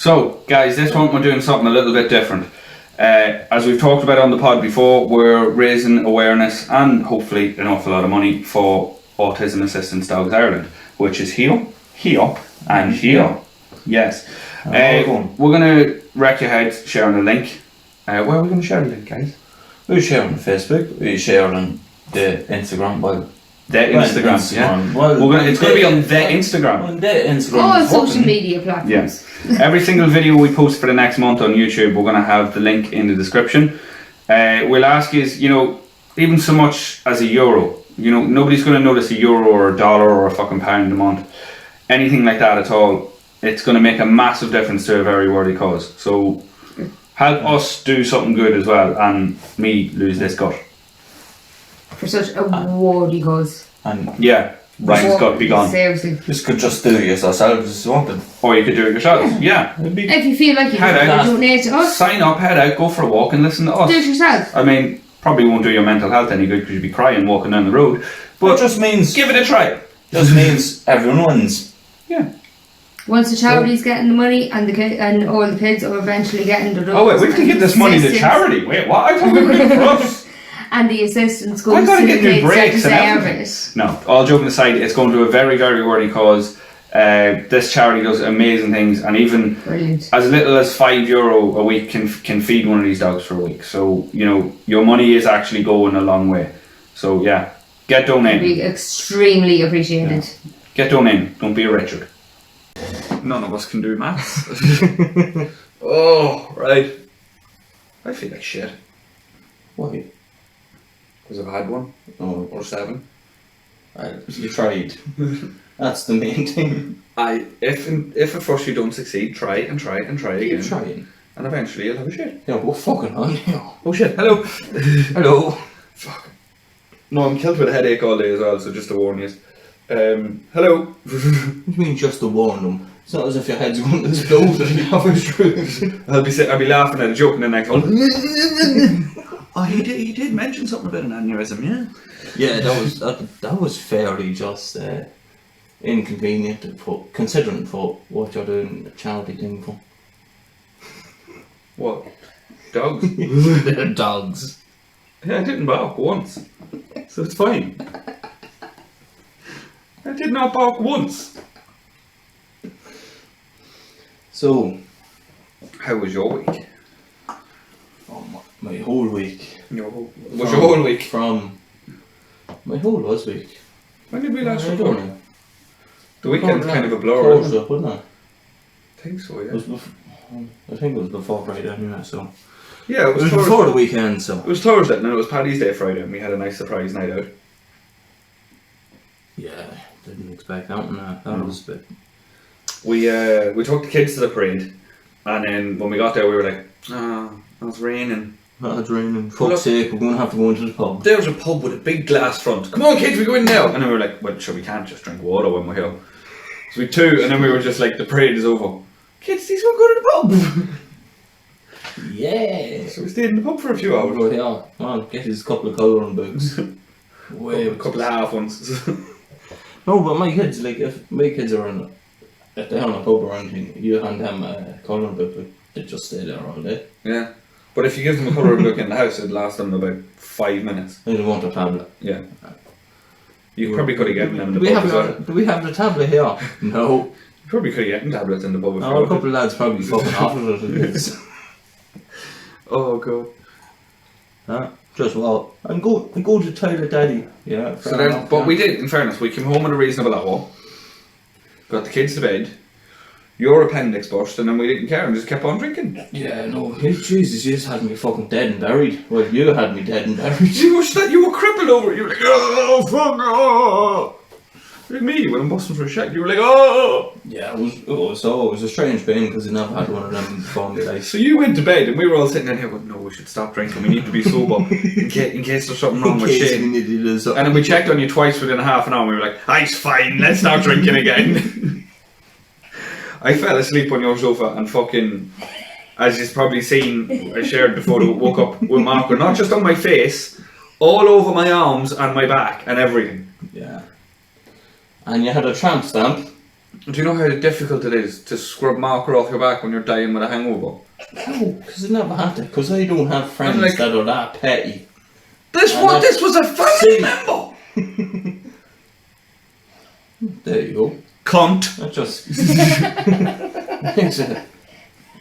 So, guys, this month we're doing something a little bit different. As we've talked about on the pod before, we're raising awareness and hopefully an awful lot of money for Autism Assistance Dogs Ireland, which is here, and here. Yes. We're going to wreck your head sharing a link. Where are we going to share the link, guys? We share on Facebook, we share on the Instagram. Instagram, yeah. Well, it's going to be on the Instagram. On the Instagram. All social media platforms. Yes. Every single video we post for the next month on YouTube, we're going to have the link in the description. We'll ask you, even so much as €1. Nobody's going to notice €1 or $1 or a fucking pound a month. Anything like that at all. It's going to make a massive difference to a very worthy cause. So help us do something good as well, and me lose this gut. For such a worthy cause. And yeah, Ryan's gut be gone. Seriously. This could just do it yourselves if you wanted. Or you could do it yourselves. Yeah. If you feel like you can donate to us, sign up, head out, go for a walk and listen to us. do it yourself. I mean, probably won't do your mental health any good because you'd be crying walking down the road. But it just means... give it a try. Just means everyone wins. Yeah. Once the charity's getting the money and and all the kids are eventually getting the... Oh wait, we have to give this money to charity. Wait, what? I thought we were doing it for us. And the assistance goes to the kids that deserve it. No, all joking aside, it's going to a very, very worthy cause. This charity does amazing things, and even brilliant. As little as €5 a week can feed one of these dogs for a week. So, your money is actually going a long way. So, yeah, get donating. It'd be extremely appreciated. Yeah. Get donating. Don't be a Richard. None of us can do maths. Oh, right. I feel like shit. Why? Because I've had one. Or 7. You tried. That's the main thing. If at first you don't succeed, try and try and try again. Keep trying. And eventually you'll have a shit. Yeah, we're fucking on here. Oh shit, hello. Hello. Fuck. No, I'm killed with a headache all day as well, so just to warn you. Hello. What do you mean just to warn them? It's not as if your head's going to explode and you have a truth. I'll be laughing at a joke in the next one. Oh, he did mention something about an aneurysm, yeah? Yeah, that was fairly just inconvenient considering for what you're doing the charity thing for. What? Dogs? Dogs. Yeah, I didn't bark once, so it's fine. I did not bark once. So, how was your week? Oh, my whole week. Was your whole week? My whole last week. When did we last I record? don't know. The weekend's kind of a blur, isn't it? Wasn't it? I think so, yeah. I think it was before Friday anyway, so... Yeah, it was before the weekend, so... It was Thursday, and then it was Paddy's Day Friday, and we had a nice surprise night out. Yeah, didn't expect that one. That was a bit... We took the kids to the parade, and then when we got there we were like, it's raining. It's raining. Fuck's sake, we're going to have to go into the pub. There's a pub with a big glass front. Come on kids, we go in now. And then we were like, well sure, we can't just drink water when we're here. So we two, and then we were just like, the parade is over. Kids, these won't go to the pub. Yeah. So we stayed in the pub for a few hours. Oh yeah, well, get his couple of colouring books. A couple of half ones. No, but my kids, like, if my kids are if they're on a pub or anything, you hand them a colouring book, they just stay there all day. Yeah. But if you give them a colouring book in the house, it'd last them about 5 minutes. They don't want a tablet. Yeah. You probably could have gotten them in the pub as well. Do we have the tablet here? No. You probably could have gotten tablets in the pub. No, a couple of lads probably fucking offered it. Oh god. Just well, I go to Tyler Daddy. Yeah. So then, but we did. In fairness, we came home at a reasonable hour. Got the kids to bed. Your appendix burst, and then we didn't care and just kept on drinking. Yeah, no, Jesus, you just had me fucking dead and buried. Well, you had me dead and buried. You were crippled over it. You were like, oh fuck, oh. Like me when I'm busting for a shit. You were like, oh. Yeah, it was a strange pain because I never had one of them before in my life. So you went to bed, and we were all sitting in here going, no, we should stop drinking. We need to be sober in case there's something wrong with Shane. And then we checked on you twice within a half an hour, and we were like, it's fine, let's start drinking again. I fell asleep on your sofa and fucking, as you've probably seen, I shared before, woke up with marker, not just on my face, all over my arms and my back and everything. Yeah. And you had a tramp stamp Do you know how difficult it is to scrub marker off your back when you're dying with a hangover? No, because I never had to. Because I don't have friends like, that are that petty. This was a family member! There you go. Cunt! That just...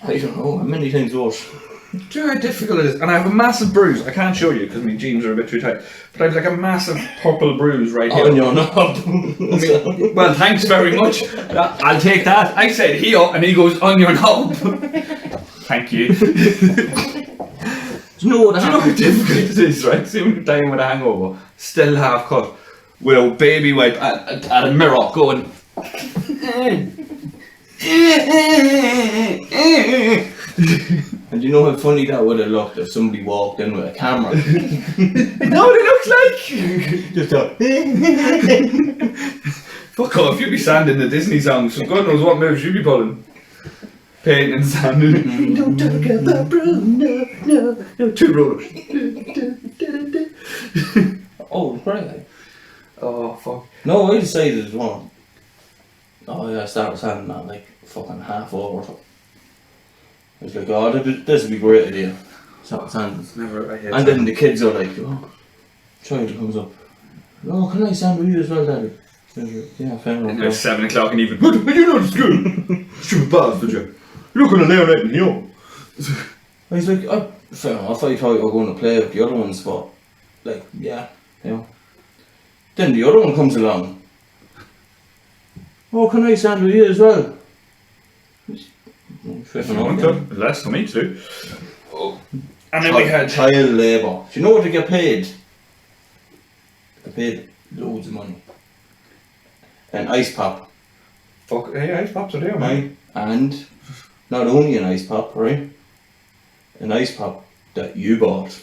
I don't know, how many times worse. Do you know how difficult it is? And I have a massive bruise. I can't show you because my jeans are a bit too tight. But I have like a massive purple bruise right here. On your knob. Well, thanks very much. I'll take that. I said here, and he goes on your knob. Thank you. Do you know how difficult it is, right? See when you're dying with a hangover, still half cut, with a baby wipe at a mirror going. And do you know how funny that would have looked if somebody walked in with a camera? You know what it looks like? Just a... Fuck off, you'd be sanding the Disney songs, so God knows what moves you'd be pulling. Painting and sanding. Don't talk about Bruno, no, 2 rollers. Oh, right. Oh, fuck. No, I decided as well. Oh yeah, I started sanding at like fucking half over. I was like, oh, this would be a great idea. Start sanding. Never, I hate And then the kids are like, oh, child comes up. Oh, can I sand with you as well, Daddy? Yeah, fair enough. And it's 7 o'clock and even. What you know to school? Stupid bastard, did you? You're not going to lay on it in here. I was like, oh, fair enough. I thought you were going to play with the other ones, but like, yeah, you know. Then the other one comes along. Oh, can I sand with you as well? If you want to, less for me too. Oh. And then we had child labour. Do you know what they get paid? They get paid loads of money. An ice pop. Fuck, hey, ice pops are there, man. Right? And not only an ice pop, right? An ice pop that you bought.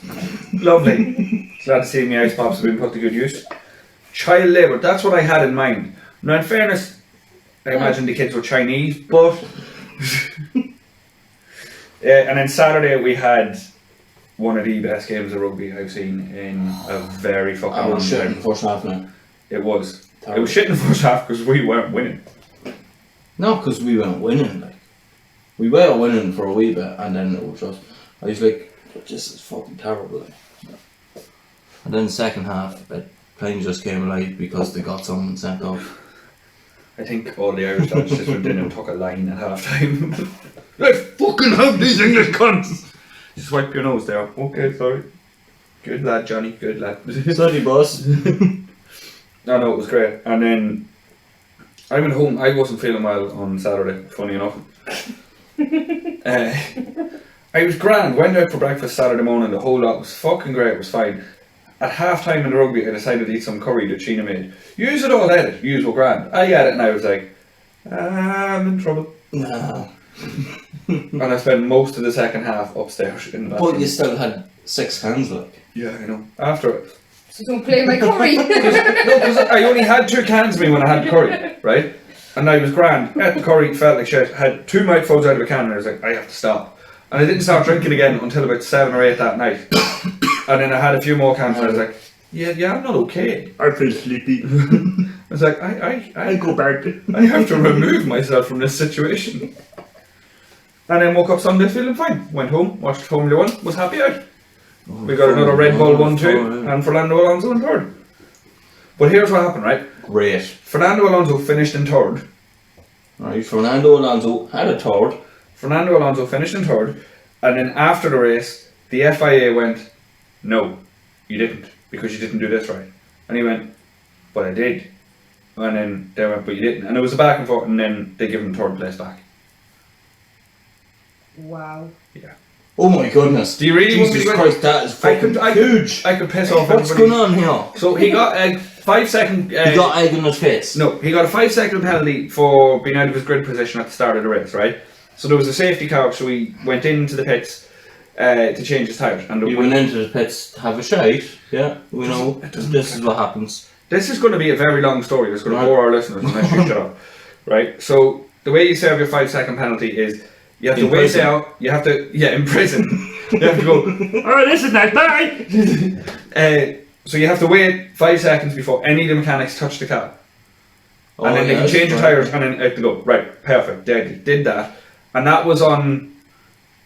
Lovely. Glad to see me ice pops have been put to good use. Child labour, that's what I had in mind. Now in fairness, I imagine the kids were Chinese, but... and then Saturday we had one of the best games of rugby I've seen in a very fucking long time. I was shit in the first half now. It was. It was shit in the first half because we weren't winning. Not because we weren't winning, like. We were winning for a wee bit and then it was just... I was like, this is fucking terrible, like. And then the second half, it kind of just came alive because they got someone sent off. I think all the Irish lads just went in and took a line at half time. Let's fucking have these English cunts! Just wipe your nose there. Okay, sorry. Good lad, Johnny, good lad. Sorry, boss. No, it was great. And then I went home. I wasn't feeling well on Saturday, funny enough. I was grand, went out for breakfast Saturday morning, the whole lot was fucking great, it was fine. At half time in the rugby, I decided to eat some curry that Sheena made. Use it all, edit, use were grand. I had it and I was like, I'm in trouble. Nah. And I spent most of the second half upstairs in the bathroom. But you still had 6 cans, like. Yeah, I know. After it. So don't play my curry. No, because I only had 2 cans of me when I had the curry, right? And I was grand. Ate the curry, felt like shit. Had 2 mouthfuls out of a can and I was like, I have to stop. And I didn't start drinking again until about 7 or 8 that night. And then I had a few more cans and I was like, yeah, I'm not okay. I feel sleepy. I was like, I go back. I have to remove myself from this situation. And then woke up Sunday feeling fine. Went home, watched Formula 1, was happy out. We got another Red Bull 1-2 and Fernando Alonso in 3rd. But here's what happened, right? Great. Fernando Alonso finished in 3rd. Right, Fernando Alonso had a 3rd. Fernando Alonso finished in 3rd. And then after the race, the FIA went, no, you didn't, because you didn't do this right. And he went, but I did. And then they went, but you didn't. And it was a back and forth, and then they give him 3rd place back. Wow. Yeah. Oh my goodness. Do you really want me Jesus to Christ, that is fucking huge. I could piss off What's everybody. going on here? So he got a 5-second... he got egg in his face. No, he got a 5-second penalty for being out of his grid position at the start of the race, right? So there was a safety car, so he went into the pits to change his tyres. And he went into the pits to have a shite. Yeah, we know. This is what happens. This is going to be a very long story. It's going to bore our listeners unless you shut up. Right? So the way you serve your 5-second penalty is you have to wait out. You have to, in prison. You have to go, oh, this is nice, bye! So you have to wait 5 seconds before any of the mechanics touch the car. and then they can change your tyres, and then they go, right, perfect, deadly. Did that, and that was on,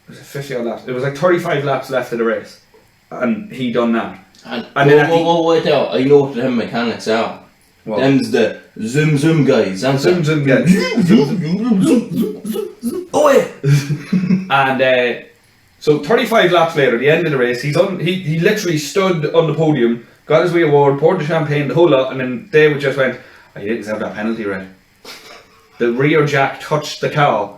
was it 50 odd laps? It was like 35 laps left of the race, and he done that. And then wait out, I know what them mechanics are. What? Them's the zoom guys, and Zoom guys. Oh yeah! And so 35 laps later, the end of the race, he literally stood on the podium, got his wee award, poured the champagne, the whole lot, and then David just went, oh, you didn't have that penalty, right? The rear jack touched the car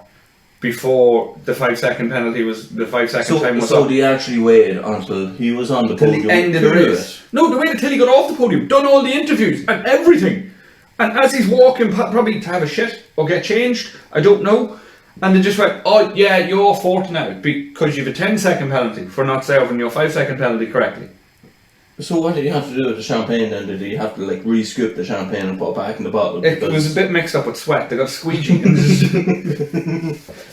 before the 5 second penalty was, the 5 second time was so up. they actually waited until he was on the podium. Till the end of the race. No, they waited till he got off the podium, done all the interviews and everything. And as he's walking, probably to have a shit or get changed, I don't know. And they just went, oh yeah, you're fourth now because you've a 10-second penalty for not serving your 5-second penalty correctly. So what did you have to do with the champagne then? Did you have to like re-scoop the champagne and put it back in the bottle? It was a bit mixed up with sweat. They got squeegee and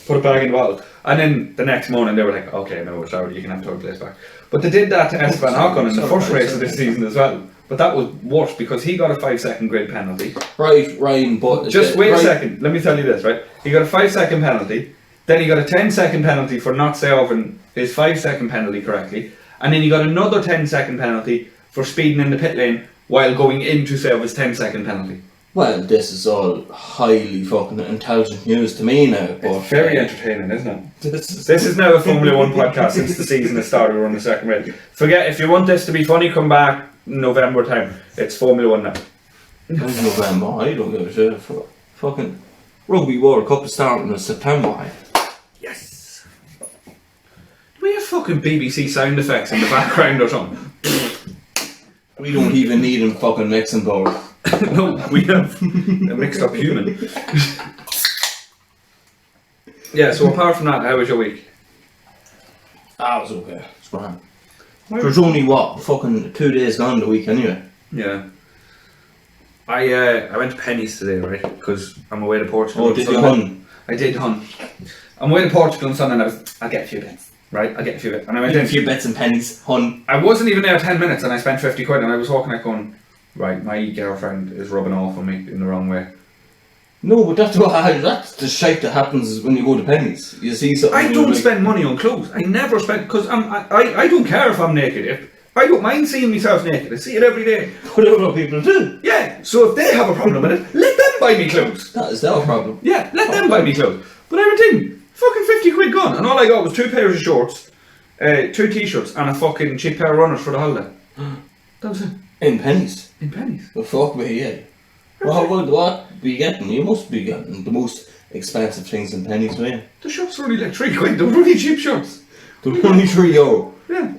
put it back in the bottle. And then the next morning they were like, okay, no, we're sorry, you can have third place back. But they did that to Esteban Ocon in the first race of this season as well. But that was worse because he got a 5-second grid penalty. Right, Ryan, but... Just wait a second, let me tell you this, right? He got a 5-second penalty, then he got a 10-second penalty for not serving his 5-second penalty correctly, and then he got another 10-second penalty for speeding in the pit lane while going in to serve his 10-second penalty. Well, this is all highly fucking intelligent news to me now. But It's very entertaining, isn't it? This is now a Formula 1 podcast since the season has started. We're on the second race. Forget, if you want this to be funny, come back November time. It's Formula 1 now. It's November, I don't give a shit. Fucking Rugby World Cup is starting in September. Yes! Do we have fucking BBC sound effects in the background or something? We don't even need them fucking mixing bowl. No, we have a mixed up human. Yeah, so apart from that, how was your week? Ah, it was okay. It's grand. There's only fucking 2 days gone the week anyway. Yeah. I went to Penny's today, right? Because I'm away to Portugal. Oh, did you hunt? I did hunt. I'm away to Portugal on Sunday and I'll get a few bits. Right, I'll get a few bits. And I went in. A few bits and pennies, hunt. I wasn't even there 10 minutes and I spent 50 quid and I was walking out going, right, my girlfriend is rubbing off on me in the wrong way. No, but that's the shite that happens when you go to Penny's. You see something. I don't spend money on clothes. I never spend, because I don't care if I'm naked. I don't mind seeing myself naked. I see it every day. But other people do. Yeah, so if they have a problem with it, let them buy me clothes. That is their problem. Yeah, let them buy me clothes. But everything, fucking 50 quid gone. And all I got was 2 pairs of shorts, 2 t-shirts and a fucking cheap pair of runners for the holiday. That was it. In Penny's? In Penny's. Well, fuck me, yeah. What be you getting? You must be getting the most expensive things in Penny's, man. The shorts were only like 3 quid. They were really cheap shorts. They're only €3. Yeah.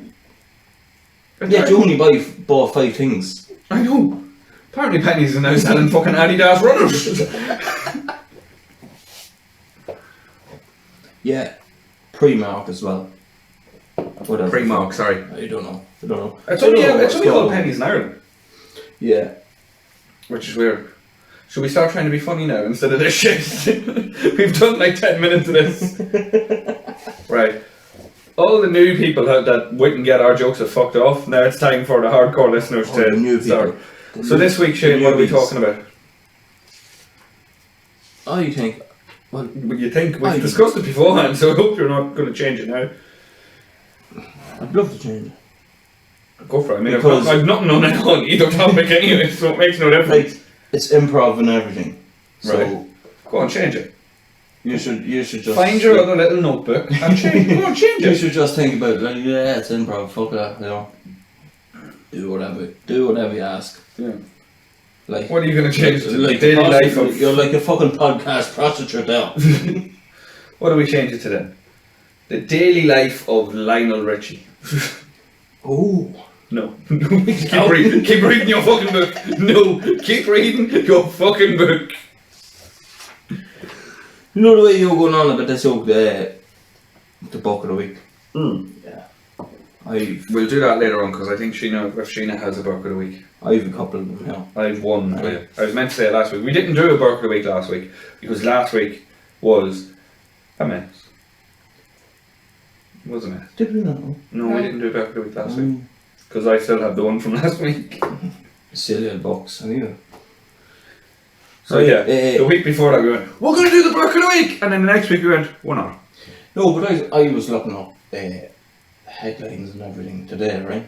Yeah, you only bought 5 things. I know. Apparently Penny's is now selling fucking Adidas runners. Yeah. Primark as well. Whatever. Primark, sorry. I don't know. It's only called Penny's in Ireland. Yeah. Which is weird. Should we start trying to be funny now instead of this shit? We've done like 10 minutes of this. Right. All the new people that wouldn't get our jokes have fucked off. Now it's time for the hardcore listeners to start. So this week, Shane, what are we talking about? I think... Well, you think? We've discussed it beforehand, so I hope you're not going to change it now. I'd love to change it. Go for it. I mean, I've nothing on either topic anyway, so it makes no difference. Like, it's improv and everything. So right. Go on, change it. You should just find your other little notebook and change. Go on, change it. You should just think about it. Like, yeah, it's improv. Fuck that. You know. Do whatever you ask. Yeah. Like, what are you going to change? Like daily life of... You're like a fucking podcast prostitute now. What do we change it to then? The daily life of Lionel Richie. Oh. No. Keep reading your fucking book. No. Keep reading your fucking book. You know the way you're going on about this joke, the book of the week? Yeah. We'll do that later on because I think Sheena has a book of the week. I have a couple of them now. I've one. I was meant to say it last week. We didn't do a book of the week last week because last week was a mess. It was a mess. Did we not? No, we didn't do a book of the week last week because I still have the one from last week. Silly old box, anyway. So yeah, the week before that we went, we're going to do the book of the week, and then the next week we went, we're not. No, but I was looking up headlines and everything today, right?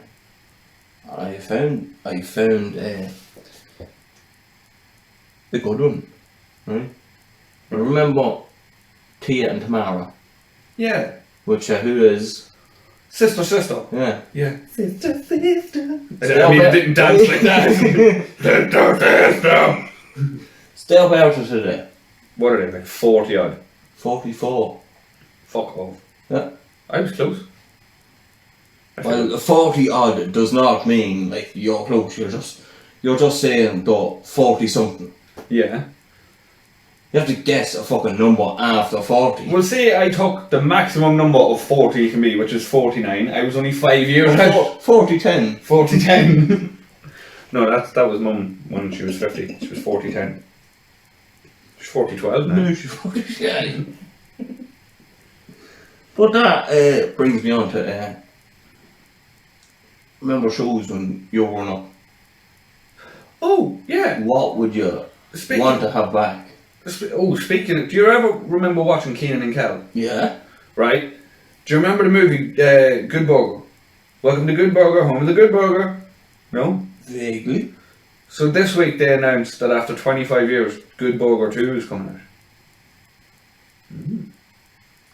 And I found a good one, right? I remember Tia and Tamara, Yeah. which who is Sister. yeah. Sister. Stay I mean, up it didn't dance like that. Sister. Stay up out of today. What are they, like 40 odd? 44. Fuck off. Yeah. I was close. Well, 40 odd does not mean like you're close. You're just saying the 40 something. Yeah. You have to guess a fucking number after 40. Well, say I took the maximum number of 40 you can be, which is 49. I was only 5 years out. 40-10. 40-10. No, that was mum when she was 50. She was 40-10. She's 40-12 now. No, she's fucking shit. But that brings me on to remember shows when you were growing up. Oh, yeah. What would you want to have back? Speaking of, do you ever remember watching Keenan and Kel? Yeah. Right? Do you remember the movie Good Burger? Welcome to Good Burger, home of the Good Burger. No? Vaguely. So this week they announced that after 25 years, Good Burger 2 is coming out.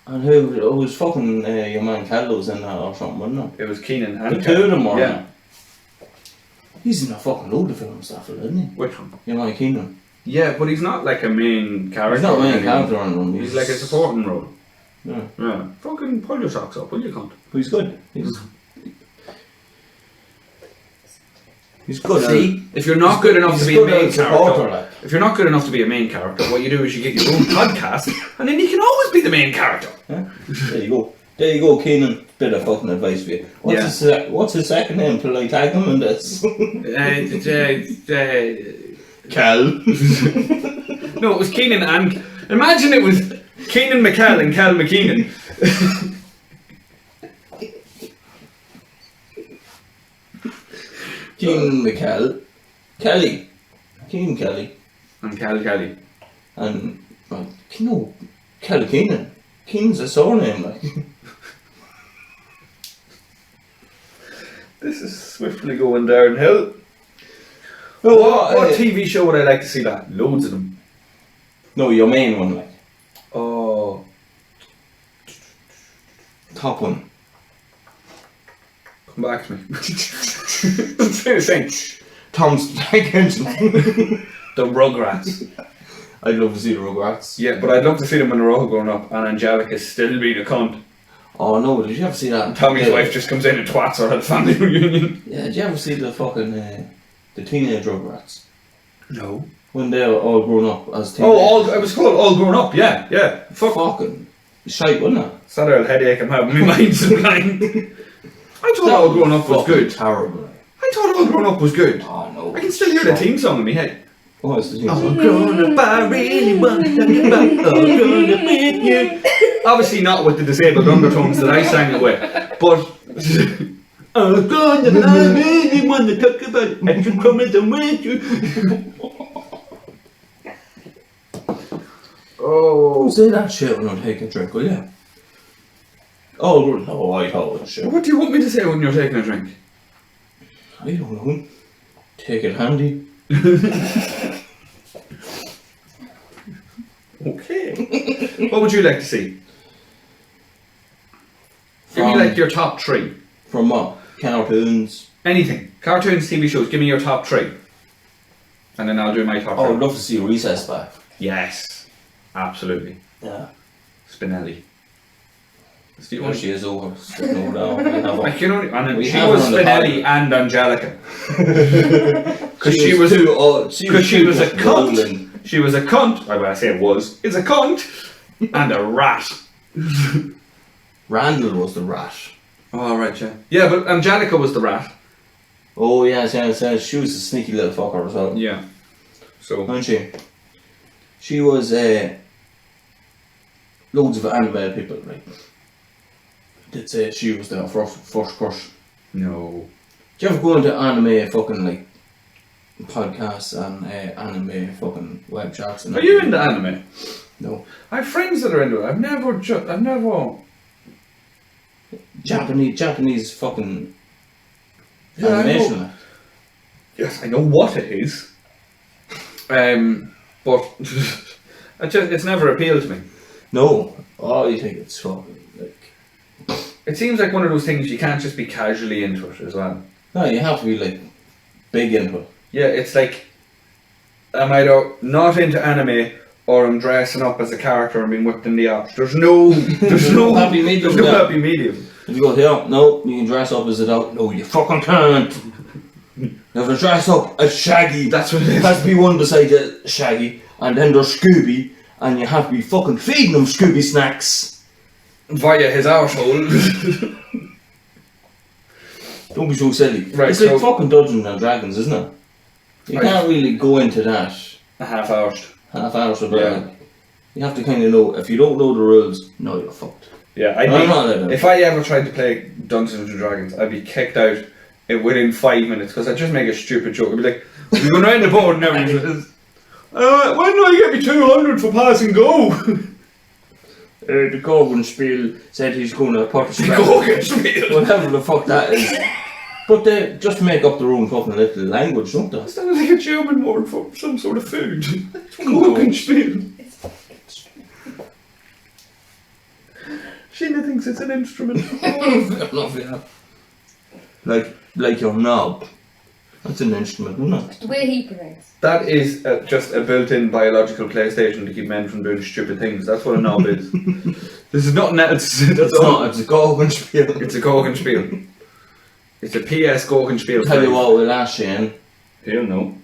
And who was fucking your man Callows in that or something, wasn't It was Keenan it? and The two of them were. Yeah. He's in a fucking load of films after that, isn't he? Which one? Your man Keenan. Yeah, but he's not like a main character. He's not a main anymore. character on them. He's like a supporting role. Yeah. Yeah. Fucking pull your socks up, will you, cunt? But he's good. He's good. See, if you're not good enough to be a main character, like. if you're not good enough to be a main character, what you do is you get your own podcast, and then you can always be the main character. Yeah. There you go. There you go, Keenan. Bit of fucking advice for you. What's his second name till I tag him in this? Cal. No, it was Keenan and... Imagine it was Keenan McCall and Cal McKeenan. Keenan McCall. Kelly. Keenan Kelly. And Cal Kelly. And, well, no, Kelly Keenan. Keenan's a surname, like. This is swiftly going downhill. Well, What TV show would I like to see that? Loads of them. No, your main one, like. Oh... Top one. Come back to me. Say the same. Tom's Tank Engine. The Rugrats. I'd love to see the Rugrats. Yeah, but I'd love to see them when they're all grown up and Angelica's still being a cunt. Oh no, did you ever see that? Tommy's wife just comes in and twats her at a family reunion. Yeah, did you ever see the fucking, the teenage Rugrats? No. When they were all grown up as teenagers. Oh, it was called All Grown Up, yeah. Fucking shite, wasn't it? It's not a headache I'm having, my mind's blank. I thought All Grown Up was good. Terrible. I thought All Grown Up was good. Oh no. I can still hear the theme song in my head. Oh, it's the theme All song. grown up, I really want to talk about all grown up with you. Obviously not with the disabled undertones that I sang it with, but all grown up, I really want to talk about extra chromosome with you. Oh, say that shit when I'm taking a drink, will you? Oh, no, I thought it was shit. What do you want me to say when you're taking a drink? I don't know. Take it handy. Okay. What would you like to see? Give me From- like your top three. From what? Cartoons. Anything. Cartoons, TV shows, give me your top three. And then I'll do my top Oh, three. I'd love to see Recess back. Yes. Absolutely. Yeah. Spinelli. It's the Oh, only... she is over. So no doubt. We have I her. can only... And We she have was her on the Spinelli pod. and Angelica. Because she was... too old. Because she was a just cunt. rolling. She was a cunt. Well, I say was. Is a cunt. And a rat. Randall was the rat. Oh, right, yeah. Yeah, but Angelica was the rat. Oh yes, yes, yes. She was a sneaky little fucker as well. Yeah. So... Wasn't she? She was loads of anime people like did say she was their first crush. No. Do you ever go into anime fucking like podcasts and anime fucking web chats. And Are you into anime? No. I have friends that are into it. I've never. Japanese fucking Yeah, I animation. know. Yes, I know what it is. But it's never appealed to me. No. Oh, you think it's fucking like. It seems like one of those things you can't just be casually into it as well. No, you have to be like big into it. Yeah, it's like I'm either not into anime or I'm dressing up as a character and being whipped in the arse. There's no happy medium. There's no happy medium. If you go here, no, you can dress up as a dog. No, you fucking can't. You have to dress up as Shaggy. That's what it There is. has to be one beside you, Shaggy, and then there's Scooby, and you have to be fucking feeding them Scooby snacks. Via his arsehole. Don't be so silly. Right, it's like so- fucking Dungeons and Dragons, isn't it? You Right. can't really go into that A half hour. half hour of Yeah. You have to kind of know, if you don't know the rules, no, you're fucked. Yeah, if I ever tried to play Dungeons and Dragons, I'd be kicked out within 5 minutes because I'd just make a stupid joke. I'd be like, we're going around the board and everything. When do I get me 200 for pass and go? The Gorgonspiel said he's going to put a Gorgonspiel. whatever the fuck that is. But they just make up their own fucking little language, don't they? That sounds like a German word for some sort of food. Gorgonspiel. Sheena thinks it's an instrument. Like your knob. That's an instrument, isn't it? The way he pronounced. That is just a built-in biological PlayStation to keep men from doing stupid things. That's what a knob is. This is not else. It's not, it's a Gorgonspiel. It's a Gorgonspiel. It's a PS Gorgonspiel. Tell you what, we'll ask Shane. He'll know.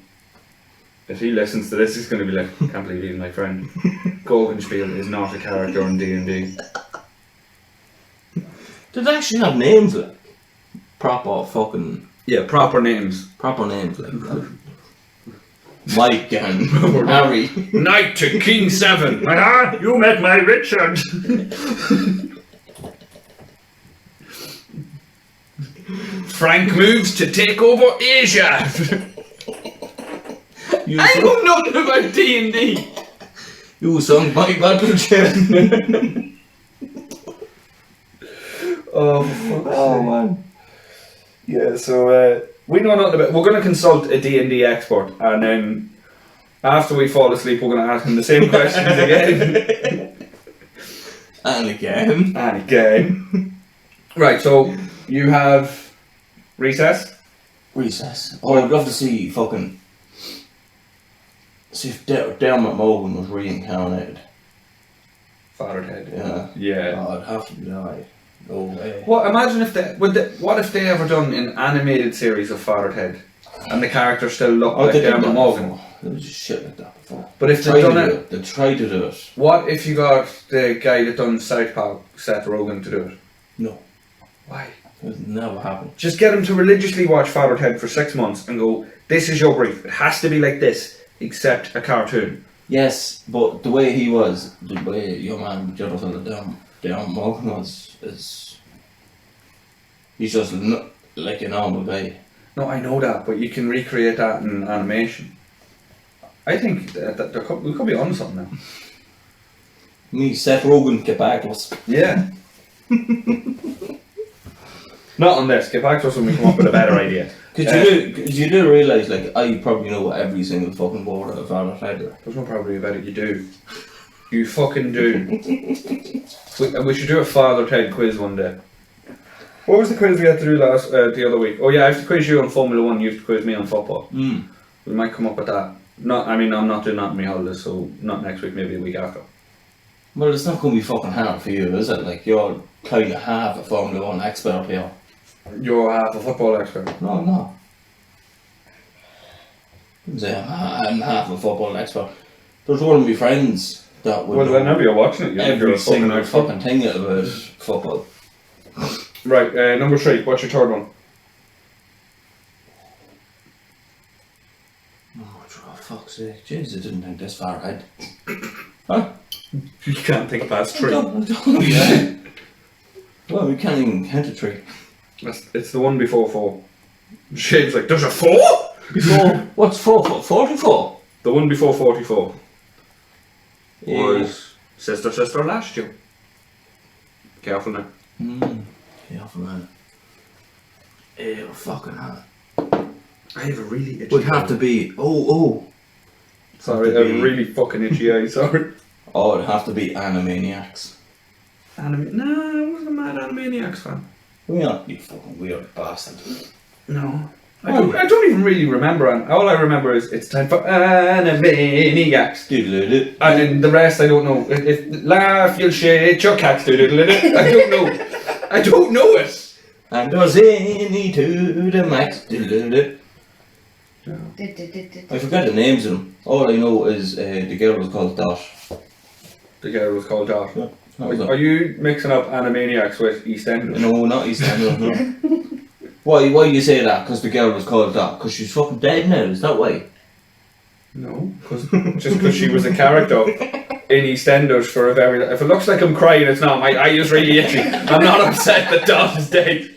If he listens to this, he's going to be like, can't believe he's my friend. Gorgonspiel is not a character in D&D. Do they actually have names like proper fucking Yeah, proper names. proper names like that? Mike and Harry. Knight to King 7. You met my Richard. Frank moves to take over Asia. You I sung, know nothing about D&D. you sung my battle chain. Oh, man. yeah, so we know nothing about. We're going to consult a D&D expert, and then after we fall asleep, we're going to ask him the same questions again And again. and again. Right, so you have recess. Recess. Oh, I'd love to see fucking. See if Dermot Mulligan was reincarnated. Father's head. Yeah. Yeah. Oh, I'd have to die. No way. Well, imagine if what if they ever done an animated series of Father's Head, and the character still looked like they did Dermot that Mulligan. before. There was just shit like that before. But if Tried they to done do it, it. They tried to do it. what if you got the guy that done South Park, Seth Rogen, to do it? No. Why? It would never happen. Just get him to religiously watch Father's Head for 6 months and go, this is your brief. It has to be like this, except a cartoon. Yes, but the way he was, the way your man, the other fella, Dermot Mulligan was, is. He's just like a normal guy. No, I know that, but you can recreate that in animation. I think that we could be on something now. Me, Seth Rogen, get back to us. Yeah. Not on this. Get back to us when we come up with a better idea. Cause you do realise, like, I probably know every single fucking word of Father's Head. There's no probably about it. You do. You fucking do. we should do a Father Ted quiz one day. What was the quiz we had to do the other week? Oh yeah, I have to quiz you on Formula 1. You have to quiz me on football. Mm. We might come up with that. I'm not doing that in my holidays, so not next week. Maybe the week after. Well, it's not going to be fucking hard for you, is it? Like, you're kind of half a Formula 1 expert here. You're half a football expert. No, I'm not. I'm saying I'm half a football expert. There's one of my friends that would Well, know whenever you're watching it, you're every a fucking single expert. fucking thing about football. Right, number 3. What's your third one? Oh, for fuck's sake. Jeez, I didn't think this far ahead. Huh? You can't think past 3. Yeah. Well, we can't even count to 3. It's the one before 4. Shane's like, there's a 4? Before, what's 44? The one before 44 Yeah. was Sister last year. Careful now. Yeah, for that. Ew, fucking hell. I have a really itchy Would have to be. Sorry, I have a really fucking itchy eye, sorry. Oh, it'd have to be Animaniacs. No, I wasn't a mad Animaniacs fan. We are, you fucking weird bastard. No. I don't even really remember. All I remember is it's time for Animaniacs. Doodle-doo. And then the rest I don't know. If laugh, you'll shit your cats. I don't know. I don't know it. And does any to the max. Doodle-doo. I forget the names of them. All I know is the girl was called Dot. The girl was called Dot. Yeah, that was Are it. you mixing up Animaniacs with EastEnders? No, not EastEnders, no. Why do you say that? Because the girl was called Dot? Because she's fucking dead now, is that why? No, just because she was a character in EastEnders for a very. If it looks like I'm crying, it's not. My eye is really itchy. I'm not upset that Dot is dead.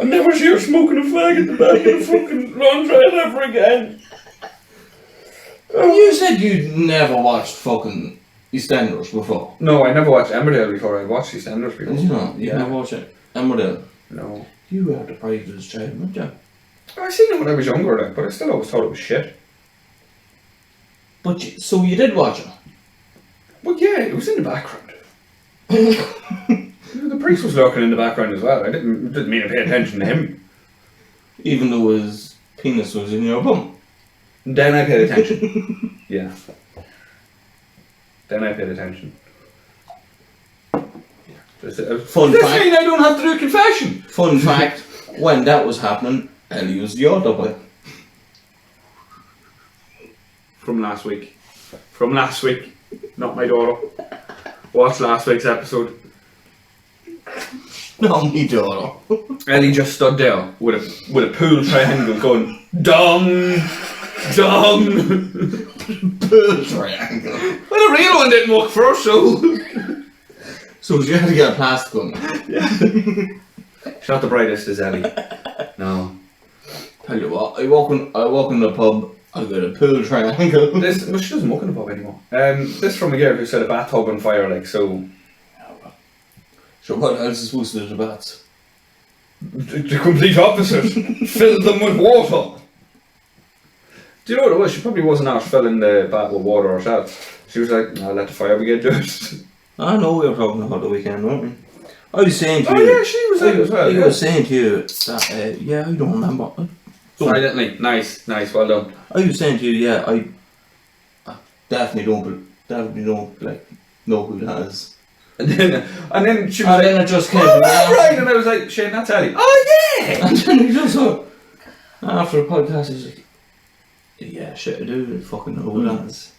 I never see her smoking a fag at the back of the fucking laundrette ever again. You said you'd never watched fucking EastEnders before. No, I never watched Emmerdale before. I watched EastEnders before. Did you not? You Yeah. never watched it? Emmerdale? No. You were the prejudiced child, weren't you? I seen it when I was younger, like, but I still always thought it was shit. But so you did watch it? Well, yeah, it was in the background. The priest was lurking in the background as well. I didn't mean to pay attention to him. Even though his penis was in your bum? Then I paid attention. Yeah. Then I paid attention. Fun Does this fact. mean I don't have to do a confession? Fun fact, when that was happening, Ellie was the other boy. From last week. Not my daughter. Watch last week's episode. Not me daughter. Ellie just stood there with a pool triangle going dong, dong. Pool triangle. Well, the real one didn't work for her, so. So she had to get a plastic one. She's not the brightest as Ellie. No. Tell you what, I walk in the pub, I got a pool triangle. Well, she doesn't work in the pub anymore. This from a girl who set a bathtub on fire, like, so. So what else is supposed to do the bats? The complete opposite. Fill them with water. Do you know what it was? She probably wasn't out filling the bath with water herself. She was like, no, let the fire brigade do it. I know we were talking about the weekend, weren't we? I was saying to Oh, you. yeah, she was there as well. I was saying to you that, yeah, I don't remember. Silently. Nice, well done. I was saying to you, yeah, I definitely don't like know who that is. And then she was And like, then it just came oh, to me. that's right. And I was like, Shane, that's Ellie. Oh, yeah. And then he just after the podcast, he's like, yeah, shit, I do fucking know who that is.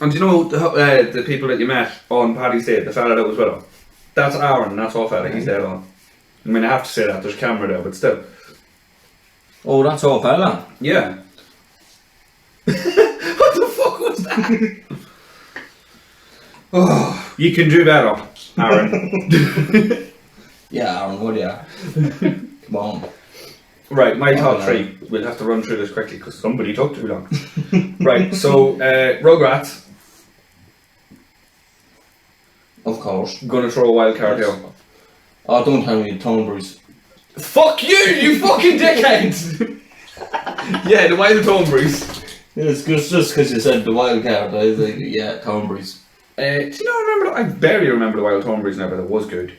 And do you know the people that you met on Paddy's Day, the fella that was with her? That's Aaron, that's our fella, he's dead on. I mean, I have to say that, there's a camera there, but still. Oh, that's all fella. Yeah. What the fuck was that? Oh, you can do better, Aaron. Yeah, Aaron, would ya? Come on. Right, my top no. three. We'll have to run through this quickly because somebody took too long. Right, so Rugrats. Of course. Gonna throw a wild card here. Oh, don't tell me Thornberries. Fuck you, you fucking dickhead! Yeah, the Wild Thornberries. It's just because you said the wild card, I was like, yeah, Thornberries. Do you not remember? I barely remember the Wild Thornberries now, but it was good.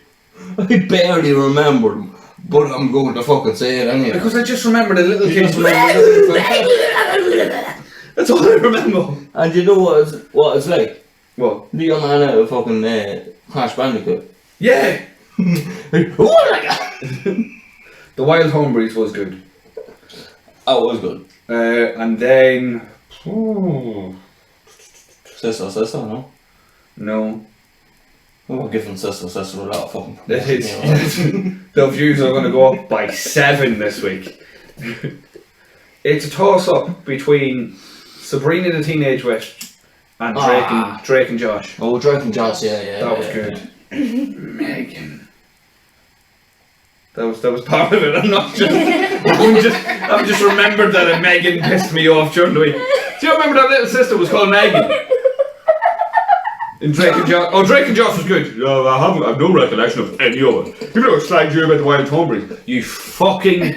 I barely remember them, but I'm going to fucking say it anyway. Because I just remember the little kids. That's all I remember. And you know what it's like? What? The young man out of fucking Crash Bandicoot. Yeah! Oh my god! The Wild Thornberries was good. Oh, it was good. And then. Ooh, Sister, no? no. Oh, we're giving Sister a lot of fucking That is, promotion, the views are going to go up by 7 this week. It's a toss-up between Sabrina the Teenage Witch and Drake and Josh. Oh, Drake and Josh, yeah. That was good. Megan. That was part of it. I'm not just. I've just remembered that Megan pissed me off during the week. Do you remember that little sister was called Megan? In Drake and Josh. Oh, Drake and Josh was good. No, I've no recollection of any of it. You know, slagged you about the Wild Thornberries. You fucking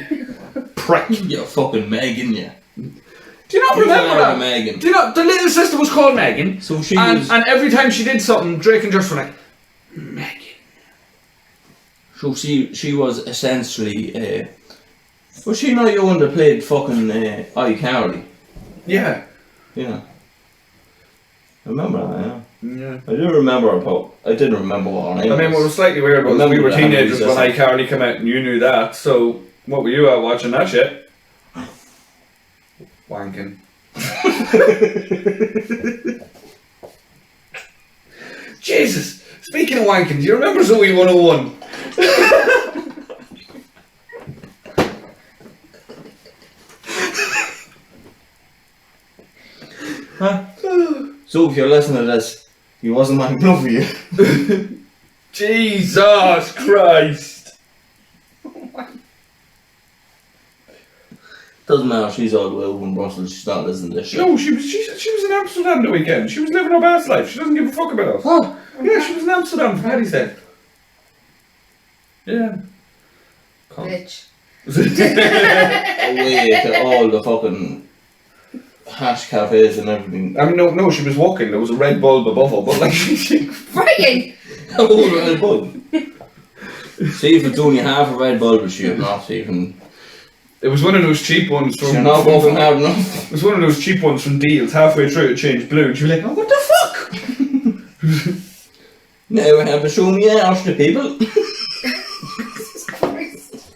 prick. You fucking Megan, yeah. Do you not remember that? Megan. Do you not? The little sister was called Megan. So she and every time she did something, Drake and Josh were like, Megan. So she was essentially, was she not the one that played fucking iCarly? Yeah. Yeah. I remember that, yeah. Yeah. I didn't remember her, but I didn't remember what her name I mean, what was slightly weird was we were teenagers when iCarly came out and you knew that, so what were you out watching that shit? Wanking. Jesus! Speaking of wanking, do you remember Zoe 101? Huh? So if you're listening to this, he wasn't making love for you. Jesus Christ! Doesn't matter, she's all the way over in Brussels, she's not listening to this shit. No, she was in Amsterdam the weekend. She was living her best life. She doesn't give a fuck about us. Oh, Yeah, she was in Amsterdam for Paddy's Day. Yeah. Bitch. away to all the fucking hash cafes and everything. I mean, no, she was walking. There was a red bulb above her, but like, Brian! Oh, red bulb. See if it's only half a red bulb, she would not even. it was one of those cheap ones from. She's not fucking hard enough. It was one of those cheap ones from Deals. Halfway through, it changed blue, and she was like, "Oh, what the fuck?" Now I have to show me arse to people. Jesus Christ.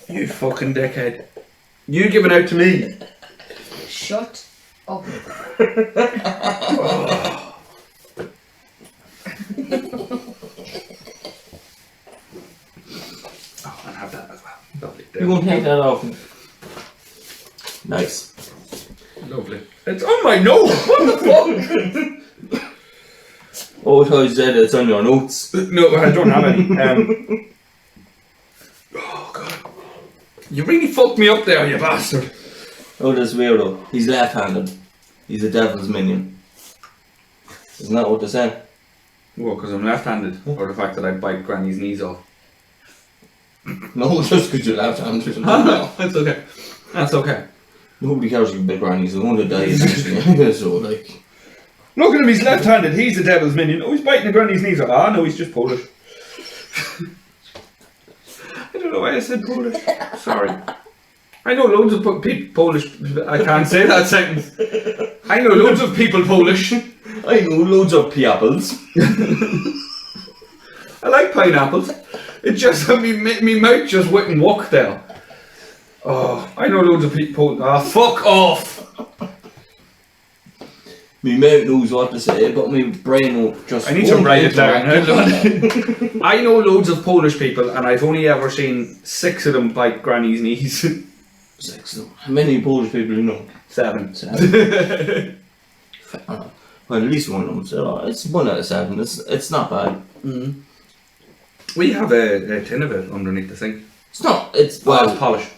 You fucking dickhead. You giving out to me. Shut up. Oh, and have that as well. Lovely. You won't take that off. Nice. Lovely. It's on my nose. What the fuck? Oh, I thought you said it's on your notes. No, I don't have any. Oh god. You really fucked me up there, you bastard. Oh, this weirdo. He's left-handed. He's a devil's minion. Isn't that what they say? Well, because I'm left-handed, or the fact that I bite Granny's knees off. No, just because you're left-handed. No, that's okay. That's okay. Nobody cares you big grannies. The one that dies actually. So like. Look at him, he's left-handed, he's the devil's minion. Oh, he's biting the Granny's knees off. Ah, no, he's just Polish. I don't know why I said Polish. Sorry. I know loads of Polish. I can't say that sentence. I know loads of people Polish. I know loads of piapples. I like pineapples. It just me mouth just wouldn't walk there. Oh, I know loads of people. Ah, fuck off. My mouth knows what to say, but my brain will just. I need to write it down. I know loads of Polish people, and I've only ever seen 6 of them bite Granny's knees. 6 of them. How many Polish people do you know? 7. 7. Well, at least one of them. So it's 1 out of 7. It's not bad. Mm. We have a tin of it underneath the sink. It's not. It's Well, it's polished.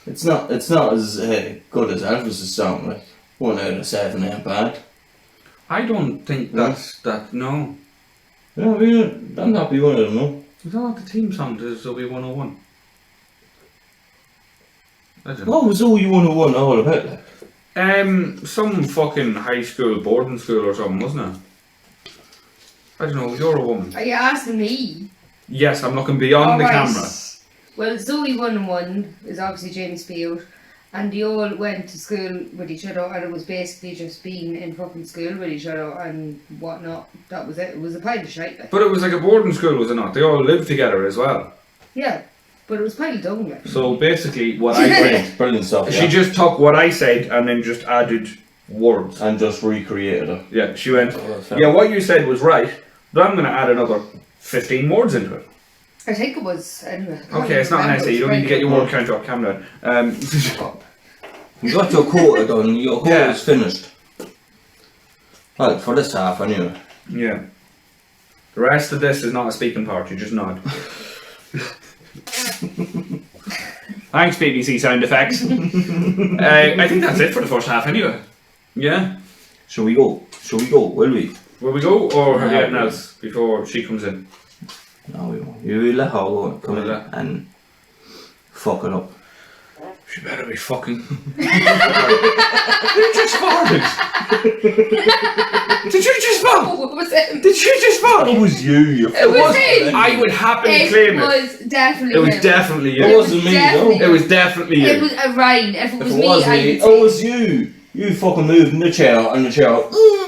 It's not as good as Elvis's song. Like 1 out of 7 ain't bad. I don't think that's that. No. Yeah, I'm happy one of them. No. Is that not the theme song to Zoe 101? I don't know. What was Zoe 101 all about? Like? Some fucking high school, boarding school or something, wasn't it? I don't know, you're a woman. Are you asking me? Yes, I'm looking beyond the Alright. camera. Well, Zoe 101 is obviously James Field, and they all went to school with each other, and it was basically just being in fucking school with each other and whatnot. That was it. It was a pile of shite. Like. But it was like a boarding school, was it not? They all lived together as well. Yeah, but it was piled down. Like. So basically, what I said, Brilliant stuff. she just took what I said and then just added words. And just recreated it. Yeah, she went, Oh, yeah, what you said was right, but I'm going to add another 15 words into it. I think it was, anyway. Okay, it's not an essay, you don't need to get your word count up, calm down. You got your quota done, your quota Yeah. is finished. Well, for this half anyway. Yeah. The rest of this is not a speaking part, you just nod. Thanks, BBC sound effects. I think that's it for the first half, anyway. Yeah. Shall we go? Will we? Will we go, or have you anything else before she comes in? No, we won't. You let her go and come in and fuck it up. She better be fucking. You just farted. Did you just fart? What was it? Did you just fart? It was you. It was him. I would happily claim It it. was definitely It was him. definitely you. It wasn't me, though. It was definitely you. It was a Ryan. If it was If it me, was I me, would it say was you. You fucking moved in the chair and the chair.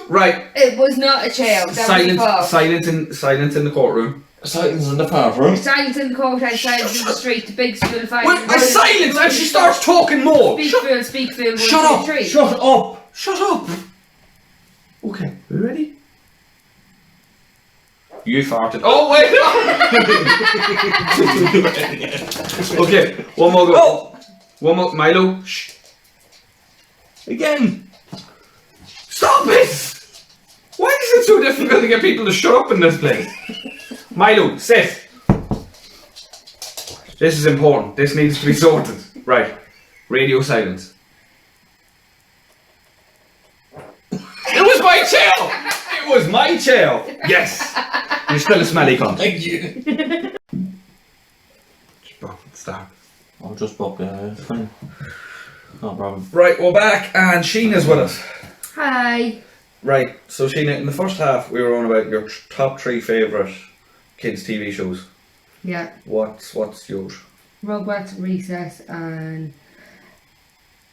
Right. it was not a chair. That Silence in the courtroom. Silence in the bathroom. Silence in the court outside of the street. The big school fire. Well, silence and she starts talking more. Speak full. Shut up. Shut up. Shut up. Okay, are we ready? You farted. Oh wait. Okay, one more go. Oh. One more, Milo. Shh. Again. Stop it! Why is it so difficult to get people to shut up in this place? Milo, sit. This is important. This needs to be sorted. Right. Radio silence. It was my chair! It was my chair! Yes! You're still a smelly cunt. Thank you. Stop. I'll just pop it's fine. No problem. Right, we're back and Sheena's with us. Hi. Right, so Sheena, in the first half we were on about your top 3 favourite kids' TV shows. Yeah. What's yours? Rugrats, Recess, and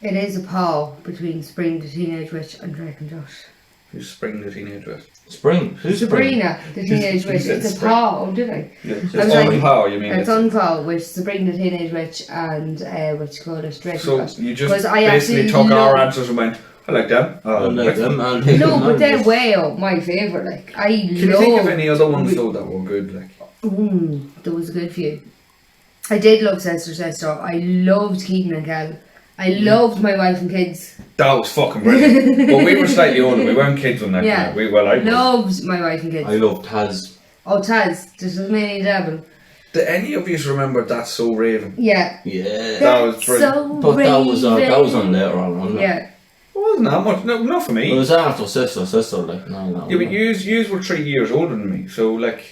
it is a poll between Spring the Teenage Witch and Drake and Josh. Who's Spring the Teenage Witch? Spring? Who's Sabrina the Teenage Witch. said It's a Spring. poll, did I? Yeah. I was It's like- on power, you mean? It's on poll with Sabrina the Teenage Witch and what you call it, Drake So and Josh. you just 'Cause I basically actually took our love- answers and went, I like them. I like them. I'll take No, them. but they're way up my favourite. Like I Can you love. think of any other ones though that were good? Like, There was a good few. I did love Sister. I loved Keaton and Kel. I loved My Wife and Kids. that was fucking brilliant. But we were slightly older. We weren't kids when that Yeah. came out. I was. Loved My Wife and Kids. I love Taz. Oh, Taz, the Tasmanian Devil. Do any of you remember That's So Raven? Yeah. Yeah. That was That's brilliant. so But that was on Raven. later on, wasn't it? Yeah. It wasn't that much. No, not for It me. was after Sister, like, no. Yeah, but yous were 3 years older than me. So, like,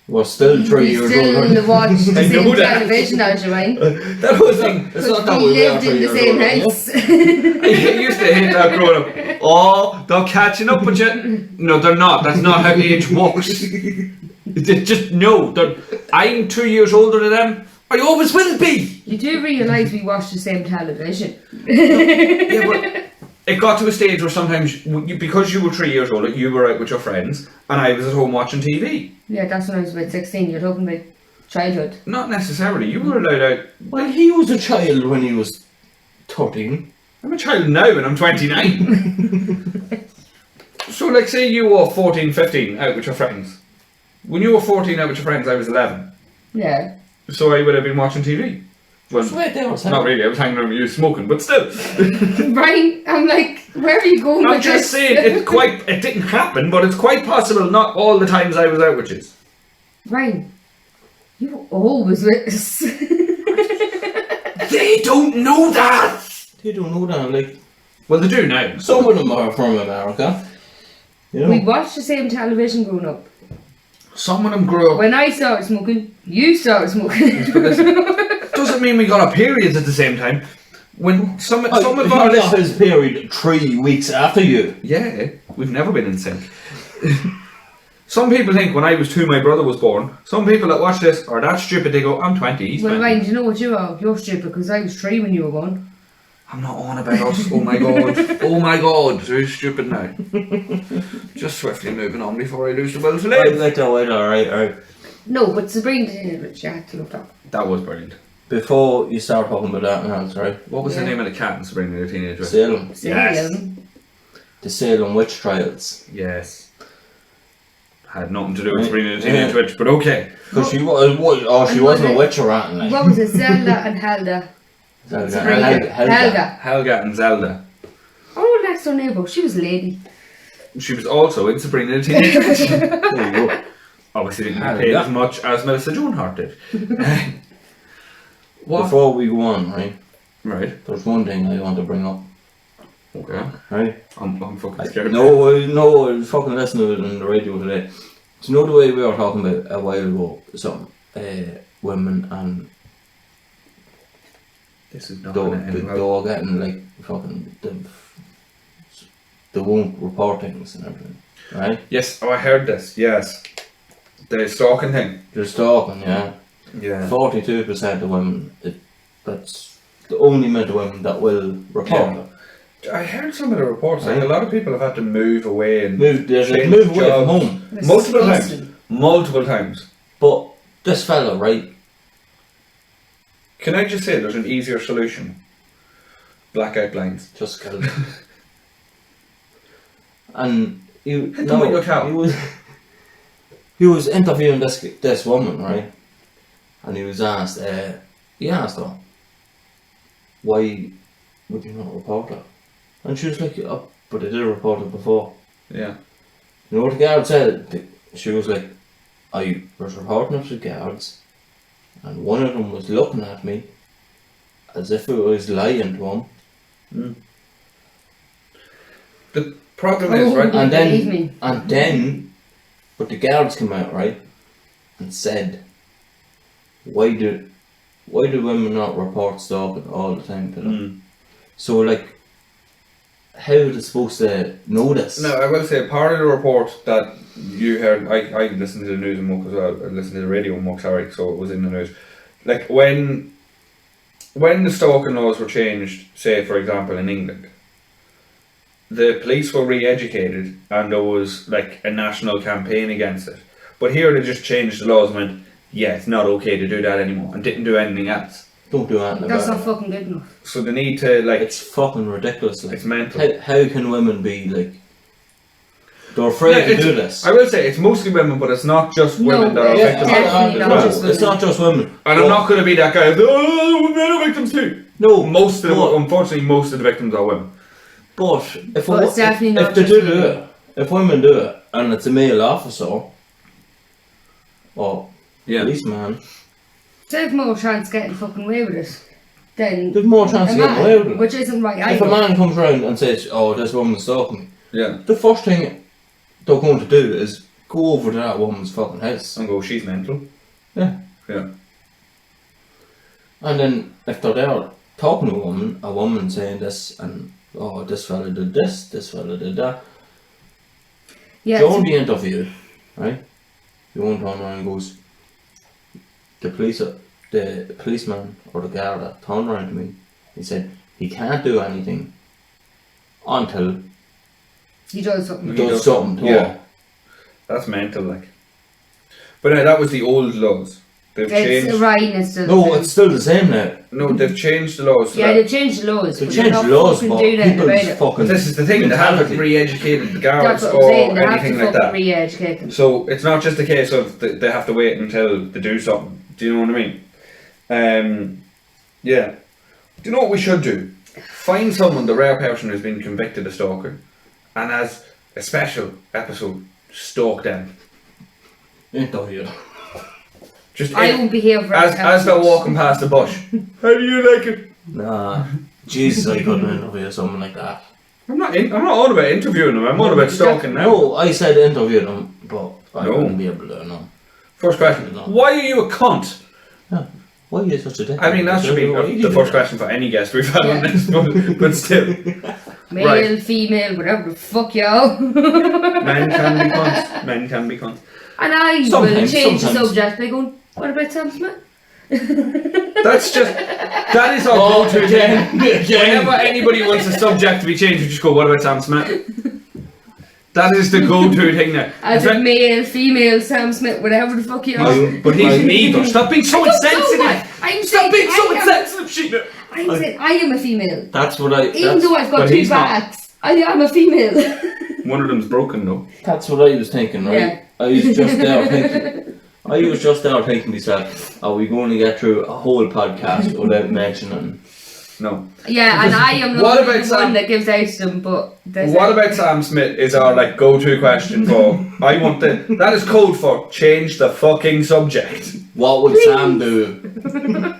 We're still 3 We years still older. watch the I know same that. television as you, right? that was the thing. It's not that We we were lived 3 in the years same older, house. I used to hate that growing up. Oh, they're catching up with you. No, they're not. That's not how age works. Just no. I'm 2 years older than them. I always will be. You do realise we watch the same television. Yeah, but it got to a stage where sometimes, because you were 3 years older, you were out with your friends, and I was at home watching TV. Yeah, that's when I was about 16. You're talking about childhood. Not necessarily. You were allowed out. Well, he was a child when he was 13. I'm a child now and I'm 29. So, like, say you were 14, 15 out with your friends. When you were 14 out with your friends, I was 11. Yeah. So I would have been watching TV. Well, Right there, was not really. I was hanging around with you smoking, but still. Right? I'm like, where are you going I'm with just this? saying, it didn't happen, but it's quite possible not all the times I was out with you. Ryan, you were always with us. They don't know that! They don't know that, like, Well, they do now. some of them are from America. You know? We watched the same television growing up. Some of them grew up. When I started smoking, you started smoking. Doesn't mean we got our periods at the same time. When some of He our got his period 3 weeks after you. Yeah, we've never been in sync. Some people think when I was 2 my brother was born. Some people that watch this are that stupid, they go, I'm 20, he's Well, 20. Ryan, do you know what you are? You're stupid because I was 3 when you were born. I'm not on about us. Oh my god. Oh my god. Very stupid now. Just swiftly moving on before I lose the will to live. Alright. No, but Sabrina didn't, which I had to look up. That was brilliant. Before you start talking about that else, right? What was the Yeah. name of the cat in Sabrina the Teenage Witch? Salem. Salem. The Salem witch trials. Yes. Had nothing to do with Sabrina the Teenage Witch, but okay. Because she was, she wasn't a witch or anything, like. What was it? Zelda and Helga. Sabrina. Helga. Helga and Zelda. Oh, next door neighbour. She was a lady. She was also in Sabrina the Teenage Witch. There you go. Obviously didn't get paid Helga. as much as Melissa Joan Hart did. What? before we go on, right? Right. There's one thing I want to bring up, Okay. right? I'm fucking scared. No, I was fucking listening to it on the radio today. Do you know the way we were talking about a while ago? Some women and This is not they going to end well. were getting like fucking they won't report things and everything, right? Yes, I heard this. Yes. The stalking thing. They're stalking, yeah. Yeah. 42% of women, that's the only amount of women that will report Yeah. it. I heard some of the reports like Right. a lot of people have had to move away and Move away change from jobs home. It's multiple disgusting. times. Multiple times. But this fella, right? Can I just say there's an easier solution? Blackout blinds. Just killed him. And Hit them with your towel. he was interviewing this woman, right? And he was asked, he asked her, why would you not report her? And she was like, oh, but I did report it before. Yeah. You know what the guard said? She was like, I was reporting it to the guards, and one of them was looking at me as if I was lying to him. Mm. The problem is, Oh. right? And Believe me. but the guards came out, right, and said, why do women not report stalking all the time to them? Mm. So like, how are they supposed to know this? No, I will say part of the report that you heard, I listened to the news and muck as well, I listened to the radio and muck, sorry, so it was in the news. Like when the stalking laws were changed, say for example in England, the police were re-educated and there was like a national campaign against it. But here they just changed the laws and went, yeah, it's not okay to do that anymore, and didn't do anything else. Don't do anything That's about not it. fucking good enough. So they need to like, It's fucking ridiculous. Like, it's mental. how can women be like? They're afraid Yeah, to it's- do this. I will say it's mostly women, but it's not just women No, that are yeah, victims. definitely not no, just women. it's not just women. And But I'm not going to be that guy. Oh, men are victims too. No, Most of but- unfortunately, most of the victims are women. But if But it's definitely not if they just do women. it, if women do it, and it's a male officer or policeman, They have more chance getting fucking away with it than there's more chance a of getting man, away with it. which isn't right If a either. man comes around and says, "Oh, this woman's stalking me," Yeah. the first thing they're going to do is go over to that woman's fucking house. And go, she's mental. Yeah. Yeah. And then if they're there talking to a woman saying this and oh, this fella did this fella did that. Yeah, During the interview, right? The one turn around and goes, the policeman or the guard that turned around to me, he said he can't do anything until he does something. he does something to Yeah. her. That's mental, like. But that was the old laws. They've It's changed. right, it's still No, the it's still the same now. No, they've changed the laws. yeah, that- they've changed the laws. They've but they're changed not the laws, fucking but doing anything about people's it. fucking But this is the thing, they haven't mentality. re-educated the guards That's what I'm or saying. They have anything to like fucking that. re-educate them. So it's not just a case of they have to wait until they do something. Do you know what I mean? Yeah. Do you know what we should do? Find someone, the rare person who's been convicted of stalking, and as a special episode, stalk them. Interview. Just I won't be here for as they're walking past the bush. How do you like it? Nah, Jesus, I couldn't interview someone like that. I'm not on about interviewing them. I'm on about stalking them. No, I said interview them, but I No. wouldn't be able to. No. First question: No. why are you a cunt? Why are you such a dick? I mean, that should be Why you the do first that? question for any guest we've had on Yeah. this, but still, Male, Right. female, whatever the fuck, y'all. men can be cunts. Men can be cunts. And I will Sometimes, change the sometimes. subject by going, what about Sam Smith? That is our Oh, go-to again, thing. again. Whenever anybody wants a subject to be changed, we just go, what about Sam Smith? That is the go-to thing now. As In a fact- male, female, Sam Smith, whatever the fuck you are. But he's neither. Stop being so insensitive. I'm Stop saying being so I am- insensitive, Sheena. I'm saying I am a female. That's what I. Even That's, though I've got but two he's not. backs, I am a female. One of them's broken though. that's what I was thinking, right? Yeah. I was just there thinking. I was just there thinking myself, are we going to get through a whole podcast without mentioning? No. Yeah, and I am What not about the Sam- one that gives out to them, but there's What about Sam Smith is our like go-to question for I want that is code for change the fucking subject. What would Sam do?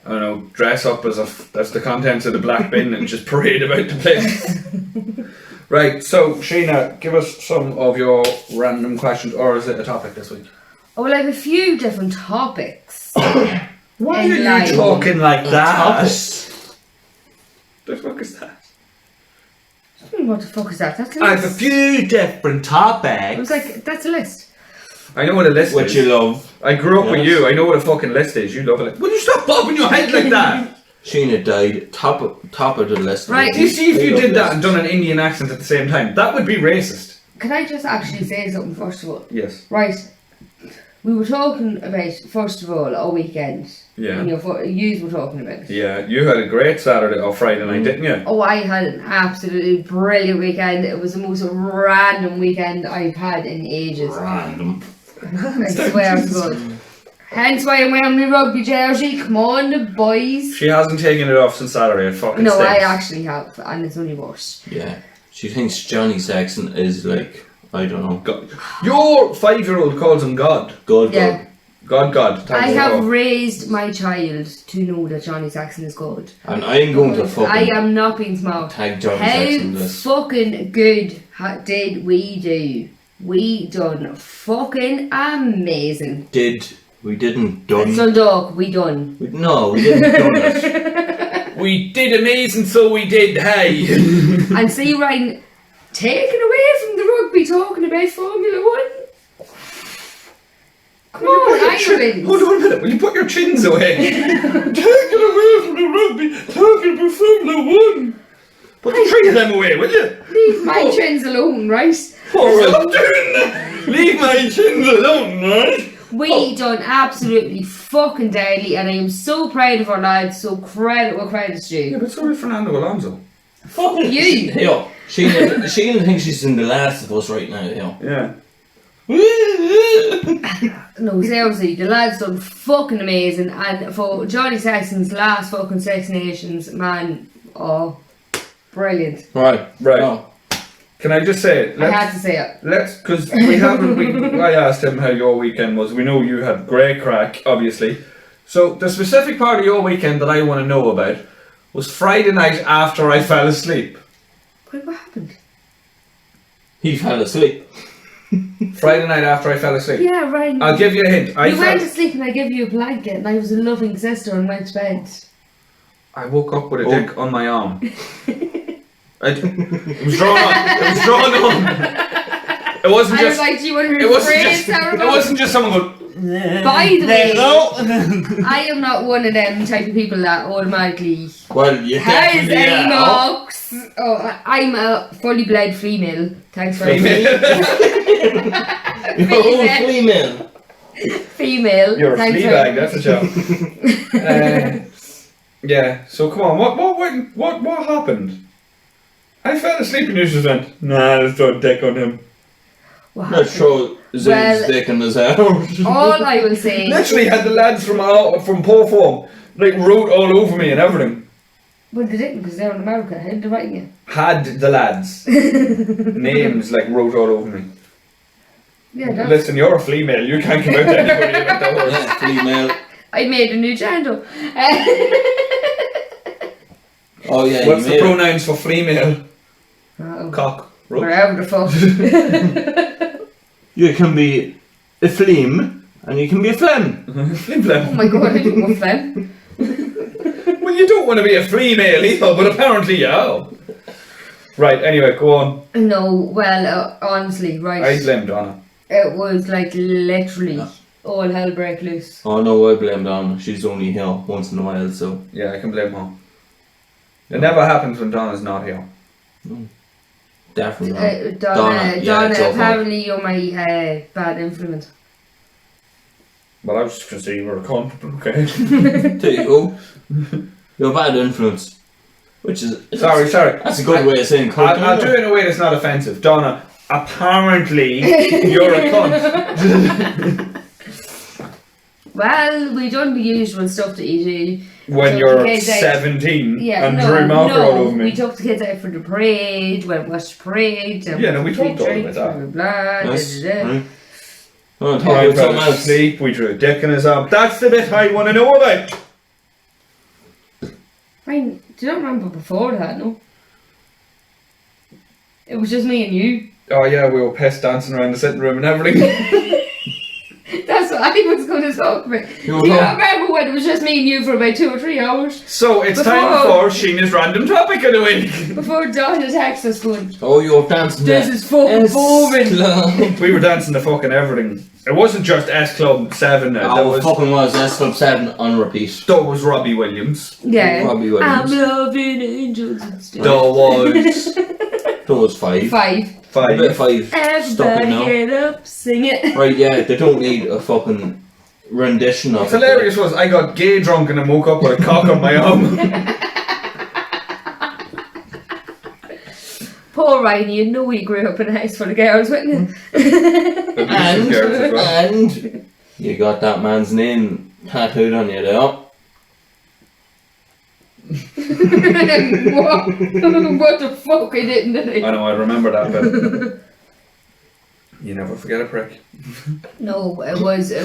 I don't know, dress up as that's the contents of the black bin and just parade about the place. Right, so Sheena, give us some of your random questions, or is it a topic this week? Oh, well, I have a few different topics. Why are you life. talking like that? The Topic. fuck is that? What the fuck is that? That's a I have a list. few different I topics. was like, that's a list. I know what a list What is. you love. I grew up with Yes. you. I know what a fucking list is. You love it. Like, will you stop bobbing your head like that? Sheena died top of the list. Right. Do you see if I you love did that list. and done an Indian accent at the same time? That would be racist. Can I just actually say something first of all? Yes. Right. We were talking about, first of all, our weekend. Yeah. You were talking about. Yeah, you had a great Saturday or Friday night, didn't you? Oh, I had an absolutely brilliant weekend. It was the most random weekend I've had in ages. Random. I swear to God. Hence why I'm wearing my rugby jersey. Come on, the boys. She hasn't taken it off since Saturday. It fucking No, stinks. I actually have, and it's only worse. Yeah. She thinks Johnny Saxon is like, I don't know. God. Your 5-year-old calls him God. God. Yeah. God. I Thanks have for all. raised my child to know that Johnny Saxon is good. And I'm going to I fucking am not being smart. tag Johnny How Saxon this. fucking good did we do? We done fucking amazing. We didn't done. Sundog, we done. No, we didn't done it. We did amazing, so we did. Hey. And see Ryan taken away from the rugby talking about Formula 1. Come on, Ireland. Hold on a minute. Will you put your chins away? Take it away from the rugby. Talking about Formula 1. Put the 3 of them away, will you? Leave my chins alone, right? Stop doing that. Leave my chins alone, right? We done absolutely fucking deadly, and I am so proud of our lads. So credit what credit's Yeah, due. but so is Fernando Alonso. Fuck you. Yo, Sheena thinks she's in The Last of Us right now, yo. Yeah. No, seriously, the lads done fucking amazing, and for Johnny Saxon's last fucking Six Nations, man, oh, brilliant. Right. Right. Can I just say it? I had to say it. Because we haven't. I asked him how your weekend was. We know you had great crack, obviously. So the specific part of your weekend that I want to know about was Friday night after I fell asleep. What happened? He fell asleep. Friday night after I fell asleep. Yeah, right. I'll give you a hint. You went to sleep and I gave you a blanket, and I was a loving sister and went to bed. I woke up with a Oh. dick on my arm. It was drawn on. It was drawn on. It wasn't I was just. like, do you want to It wasn't rephrase just. that? It wasn't just someone going. By the way, No. I am not one of them type of people that automatically Well, you has definitely any are. marks. Oh, I'm a fully bled female. Thanks for Female. You're all female. Female. You're a Thanks flea bag. That's a joke. Yeah. So come on. What happened? I fell asleep and you just went. Nah, let's throw a dick on him. What Let's happened? throw Zane's dick in his house. All I will say. Literally had the lads from Portform like wrote all over me and everything. Well, they didn't because they're in America. How did they write you? Had the lads names like wrote all over me. Yeah, that's. Listen, you're a female. You can't come out to anybody about that word. Yeah, female. I made a new channel. Oh yeah, What's you the made it. pronouns for female? Oh, Cock. Roach. wherever the fuck. You can be a fleam and you can be a phlegm. Flim Oh flam. my god, I didn't want them. Well, you don't want to be a female either, but apparently you are. Right. Anyway, go on. No, well, honestly, right. I blame Donna. It was like literally all hell break loose. Oh no, I blame Donna. She's only here once in a while, so Yeah, I can blame her. It never happens when Donna's not here. definitely not. Donna, yeah, it's your fault. apparently you're my bad influence. Well, I was just going to say you were a cunt, but okay. There you go. You're a bad influence. Which is Sorry. That's a good way of saying cunt. I'll do it in a way that's not offensive. Donna, apparently you're a cunt. Well, we done the usual stuff that you do. When So you're the kids out- 17 Yeah, and no, drew marker all over me. we took the kids out for the parade, went watched the parade. And Yeah, no, we free talked all drinks, about that. blah, blah, blah, Yes. da, da, da. Right. Oh, talk Ryan about fell something else. asleep, we drew a dick in his arm. That's the bit I want to know about. I do not remember before that, no. It was just me and you. Oh yeah, we were pissed dancing around the sitting room and everything. That's what I was going to talk about. Do you not remember when it was just me and you for about 2 or 3 hours? So it's time for Sheena's random topic of the week. Before Donna texted us going, oh, you're dancing. this is fucking boring. We were dancing to fucking everything. It wasn't just S Club 7. Oh, fucking was S Club 7 on repeat. That was Robbie Williams. Yeah. Robbie Williams. I'm loving angels instead. That was 5. 5. A bit 5. Everybody get up, sing it. Right, yeah, they don't need a fucking rendition of What's hilarious was I got gay drunk and I woke up with a cock on my arm. Poor Ryan, you know he grew up in a house full of girls, wouldn't he? And you got that man's name tattooed on you there. What the fuck, I didn't, did I know, I remember that bit. You never forget a prick. No, it was it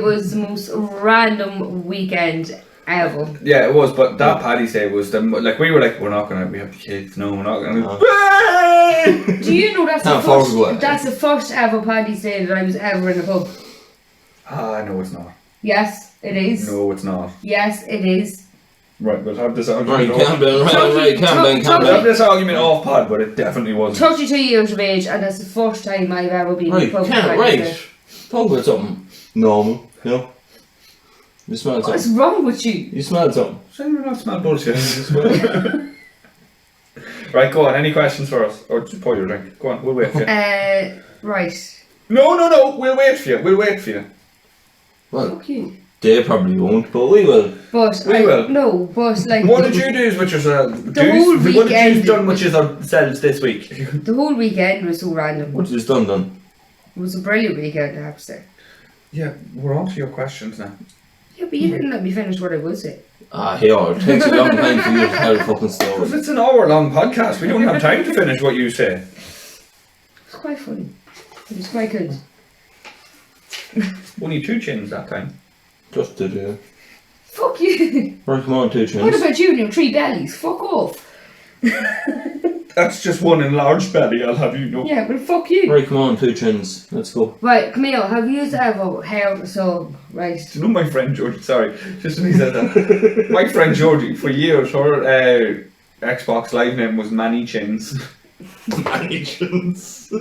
was the most random weekend ever. Yeah, it was, but that Paddy's Day was the, like, we were like, we have the kids, no, we're not gonna. Do you know that's Can't that's the first ever Paddy's Day that I was ever in a pub? Ah, no, it's not. Yes, it is. No, it's not. Yes, it is. Right, we'll have this Right, argument. calm down, right, calm down. We'll have this argument off pod, but it definitely wasn't. 32 years of age, and that's the first time I've ever been in a Right, pub. right. Talk about something normal, you know? You smell What's something. wrong with you? You smell something. Shame we're not smell bullshit. Right, go on. Any questions for us? Or just pour your drink. Go on, we'll wait for you. Right. No, we'll wait for you. We'll wait for you. Well, Fuck you. they probably won't, but we will. But We will. No, but like What did you do with yourself? whole What did you weekend- done with yourselves this week? the whole weekend was so random. What is done? It was a brilliant weekend, I have to say. Yeah, we're on to your questions now. Yeah, but you didn't let me finish what I would say. Ah, here, it takes a long time for you to tell a fucking Because story. it's an hour-long podcast. We don't have time to finish what you say. It's quite funny. It was quite good. Only 2 chins that time. Just to do. Fuck you. Right, come on, 2 What chins. about you and your 3 bellies? Fuck off. That's just one enlarged belly, I'll have you know. Yeah, but fuck you. Right, come on, 2 chins. Let's go. Right, Camille, have you ever heard a song, right? Do you know my friend Georgie? Sorry, just when he said that. My friend Georgie, for years, her Xbox Live name was Manny Chins. Manny chins.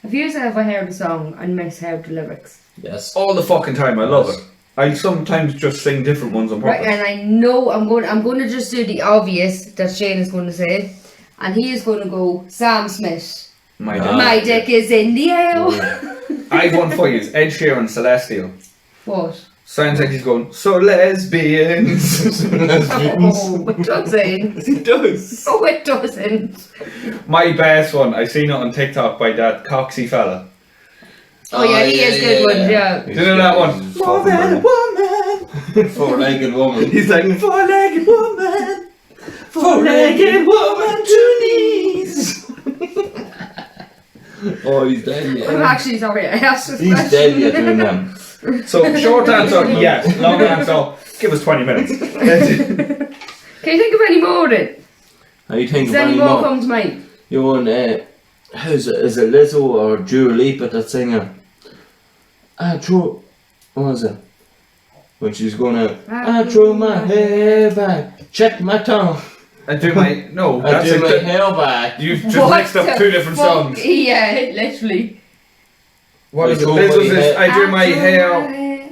Have you ever heard a song and misheard the lyrics? Yes. All the fucking time, I love it. I sometimes just sing different ones on purpose. Right, and I know I'm going to just do the obvious that Shane is going to say, and he is going to go Sam Smith. My Ah. dad. My dick is in the air. I've one for you. Ed Sheeran, Celestial. What? Sounds like he's going, so lesbians. Oh, it doesn't. It does. Oh, it doesn't. My best one, I seen it on TikTok by that Coxie fella. Oh, yeah, he has good ones, yeah. Do you know that one? More than a woman. 4-legged woman. He's like, four-legged woman. Four-legged woman, 2 knees. Oh, he's dead I'm yet. actually sorry, I asked this He's question. dead yet doing them. So, short answer, yes. Long answer, give us 20 minutes. Can you think of any more then? How you think Does of any any more more? come to mind? You want, is it Lizzo or Dua Lipa that singer? What was it? When she's gonna, I throw my hair back, check my tongue. I do my, no, I that's do my it. hair back. You've just What mixed up the 2 different fuck? songs. Yeah, literally. What is it? I do Lizzo's my is, hair- I do my hair,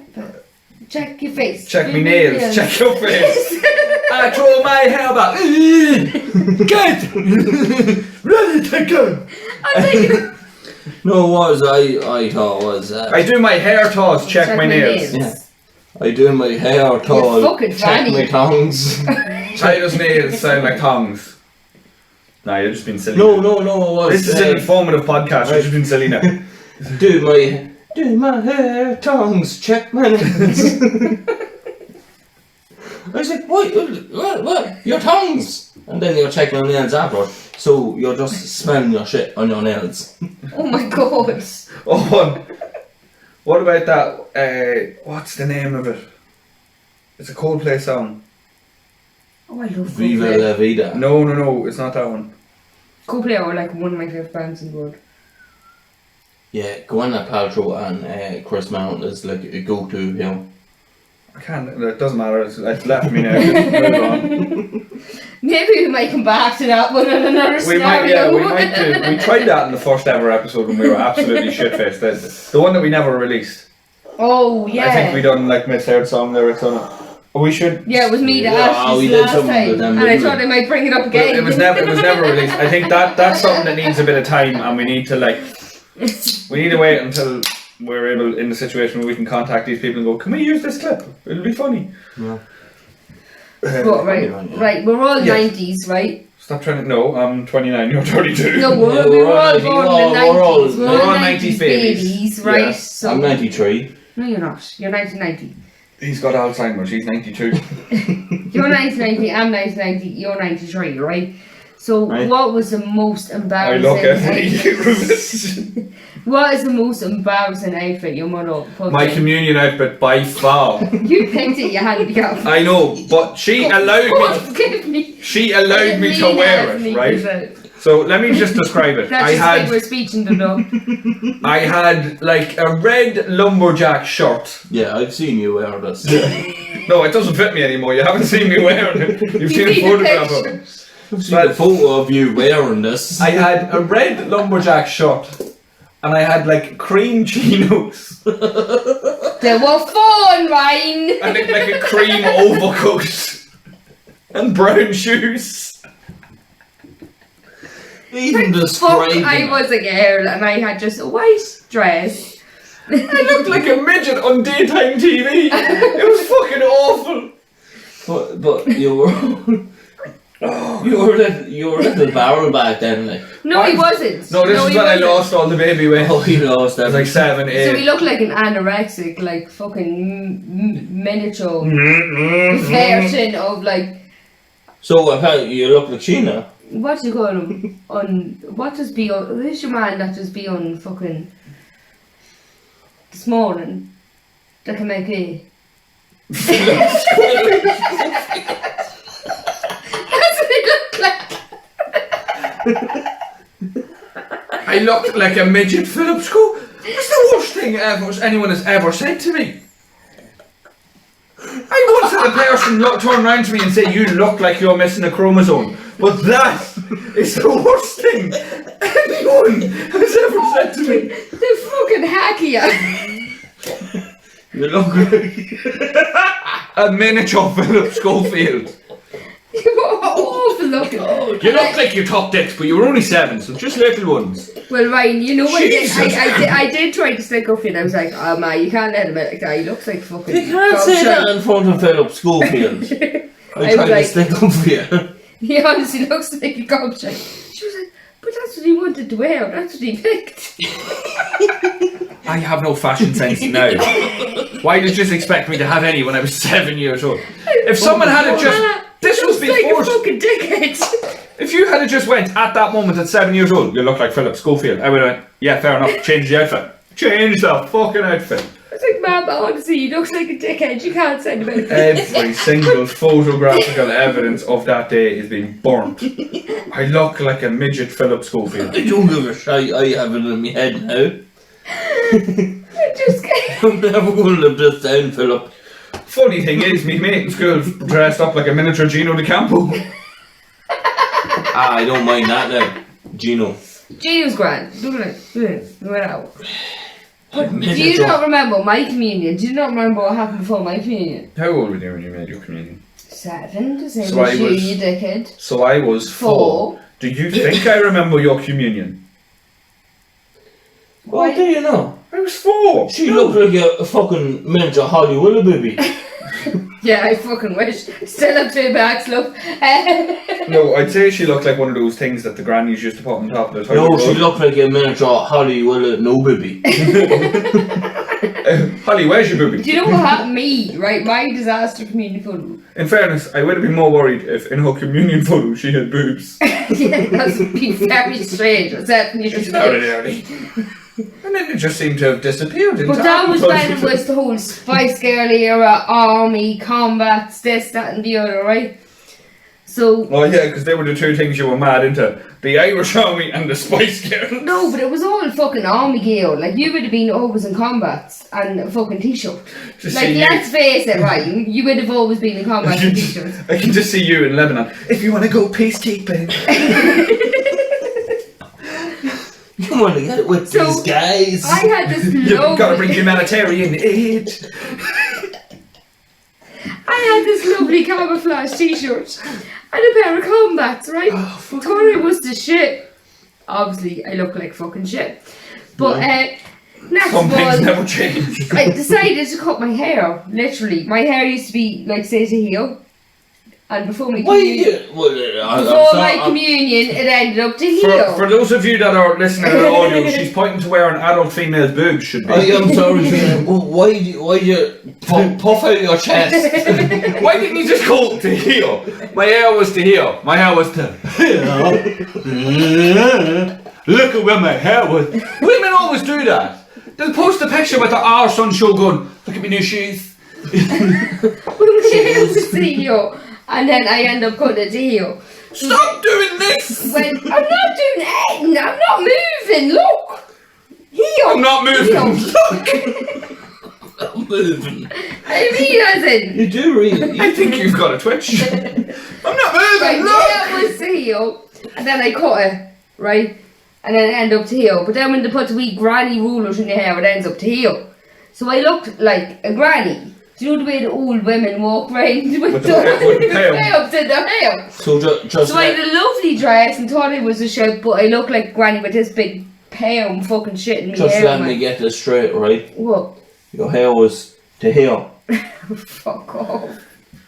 Check your face. check me nails, check your face. I throw my hair back. Get! Ready to go. I'm thinking. No, what was I thought was I do my hair toss, check my nails. Yeah. I do my hair tall, fucking check fanny. my tongues. China's nails sound like tongues. Nah, you're just being silly. No, it was. This is an informative podcast, you're just being silly now. Do my hair tongues, check my nails. I was like, what? Your tongues? And then you're checking your nails afterwards. So you're just smelling your shit on your nails. Oh my god. Oh, What about that? What's the name of it? It's a Coldplay song. Oh, I love Viva Coldplay. la vida. No, it's not that one. Coldplay are like one of my favourite bands in the world. Yeah, Gwyneth Paltrow and Chris Mount is like a go-to, you know. I can't. It doesn't matter. It's left me now. Move on. Maybe we might come back to that one in another We might. scenario. Yeah, we might do. We tried that in the first ever episode when we were absolutely shit-faced. The one that we never released. Oh, yeah. I think we done like misheard song lyrics on it. We should. Yeah, it was me that Yeah, asked we this did last something time, with them, and I didn't thought we? I might bring it up again. It was never released. I think that's something that needs a bit of time, and we need to wait until we're able in the situation where we can contact these people and go, can we use this clip? It'll be funny. Yeah. But, right, we're all Yes. 90s, right? Stop trying to. No, I'm 29. You're 32. No, we Yeah, were all born in the we're all- 90s. we're We're all all 90s 90s babies. babies, right? Yeah. So, I'm 93. No, you're not. You're 1990. He's got Alzheimer's. He's 92. You're 1990, I'm 1990, you're 93, right? So, Right. what was the most I embarrassing look every outfit? year. What is the most embarrassing outfit your mother put My in? communion outfit by far. You picked it, you had to be off. I know, but she allowed me. Give me. She allowed me to wear it, right? So let me just describe it. That's just like we're speeching to them. I had like a red lumberjack shirt. Yeah, I've seen you wear this. No, it doesn't fit me anymore. You haven't seen me wearing it. You've seen a need a photograph of picture. it. I've seen a photo of you wearing this. I had a red lumberjack shirt, and I had like cream chinos, They were fun, Ryan! and like a cream overcoat, and brown shoes. Even Fuck, describing I it. was a girl and I had just a white dress. I looked like a midget on daytime TV. It was fucking awful. But you were you were little barrel back then, like. No, he wasn't. No, this is he when I wasn't. lost all the baby weight. Oh, you lost I was that. like 7, 8. So he looked like an anorexic, like fucking miniature version of like, So apparently you look like Sheena. what do you call him? What does be on, who's your man that just be on fucking this morning? That can make it. That's what he looked like. I looked like a midget Philip School. That's the worst thing anyone has ever said to me. I once had a person turn around to me and say, you look like you're missing a chromosome. But that is the worst thing anyone has ever said to me. The fucking hacky. You look like A miniature Philip Schofield. You were awful looking. You look like you topped it, but you were only 7, so just little ones. Well, Ryan, you know what I did? Jesus. I did try to stick up for you and I was like, oh man, you can't let him out like that. He looks like fucking. you can't dog say shit." that in front of Philip Schofield. I was tried to like- stick up for you. He honestly looks like a gobshite. She was like, but that's what he wanted to wear. That's what he picked. I have no fashion sense now. Why did you just expect me to have any when I was 7 years old? If someone had it just... This was Looks like before... a fucking dickhead. If you had just went at that moment at 7 years old, you look like Philip Schofield, I would have went, yeah, fair enough, change the outfit. Change the fucking outfit. I was like, man, but honestly, he looks like a dickhead. You can't send him out. Every single photographical evidence of that day is being burnt. I look like a midget Philip Schofield. I don't give a shit. I have it in my head now. I just can't. I'm never going to live this down, Philip. Funny thing is, me mate in school dressed up like a miniature Gino De Campo. I don't mind that now. Gino. Gino's grand. Look at it. Whatever. But do you Miniature. not remember my communion? Do you not remember what happened before my communion? How old were you when you made your communion? 7, the same So I as you, was- you dickhead. So I was 4. Do you think I remember your communion? What do you know? I was 4. She looked like a fucking miniature Holly Willoughby. Yeah, I fucking wish. Still have 2 bags, love. No, I'd say she looked like one of those things that the grannies used to put on top of the toilet No, roll. she looked like a miniature Holly Willoughby. Holly, where's your booby? Do you know what happened to me, right? My disaster communion photo. In fairness, I would have been more worried if in her communion photo she had boobs. Yeah, that would be very strange. What's happening? Howdy, howdy. And then it just seemed to have disappeared. But that was when it was the whole Spice Girl era, army, combats, this, that and the other, right? So... Oh yeah, because they were the two things you were mad into. The Irish Army and the Spice Girls. No, but it was all fucking army gear. Like, you would have been always in combats and a fucking t-shirt. Like, let's face it, right? You would have always been in combats and t-shirts. I can just see you in Lebanon. If you want to go peacekeeping. You want to get it with these guys. I had this You've got to bring humanitarian aid. I had this lovely camouflage t-shirt and a pair of combats, right? Oh, fuck. Thought it was the shit. Obviously, I look like fucking shit. But, next Some things one, never change. I decided to cut my hair, literally. My hair used to be, like, say, to heel. And before my communion, communion, it ended up to heel. For those of you that are listening to the audio, she's pointing to where an adult female's boobs should be. I'm sorry, why do you puff out your chest? Why didn't you just go to heel? My hair was to heel. My hair was to look at where my hair was. Women always do that. They'll post a picture with the arse on show going, look at my new shoes. But my hair was to heel. And then I end up cutting it to heel. Stop doing this! I'm not doing anything. I'm not moving. Look. Heel. I'm not moving. Heel. I'm moving. I mean, as in. You do really. I think you've got a twitch. I'm not moving. Right, Look. that was to heel. And then I cut it, right? And then it ended up to heel. But then when they put the wee granny rulers in your hair, it ends up to heel. So I looked like a granny. Do you know the way the old women walk around with the up to their hair? So just I had a lovely dress and thought it was a shirt, but I looked like granny with this big perm fucking shit in my hair. Just let me get this straight, right? What? Your hair was to heel. Fuck off.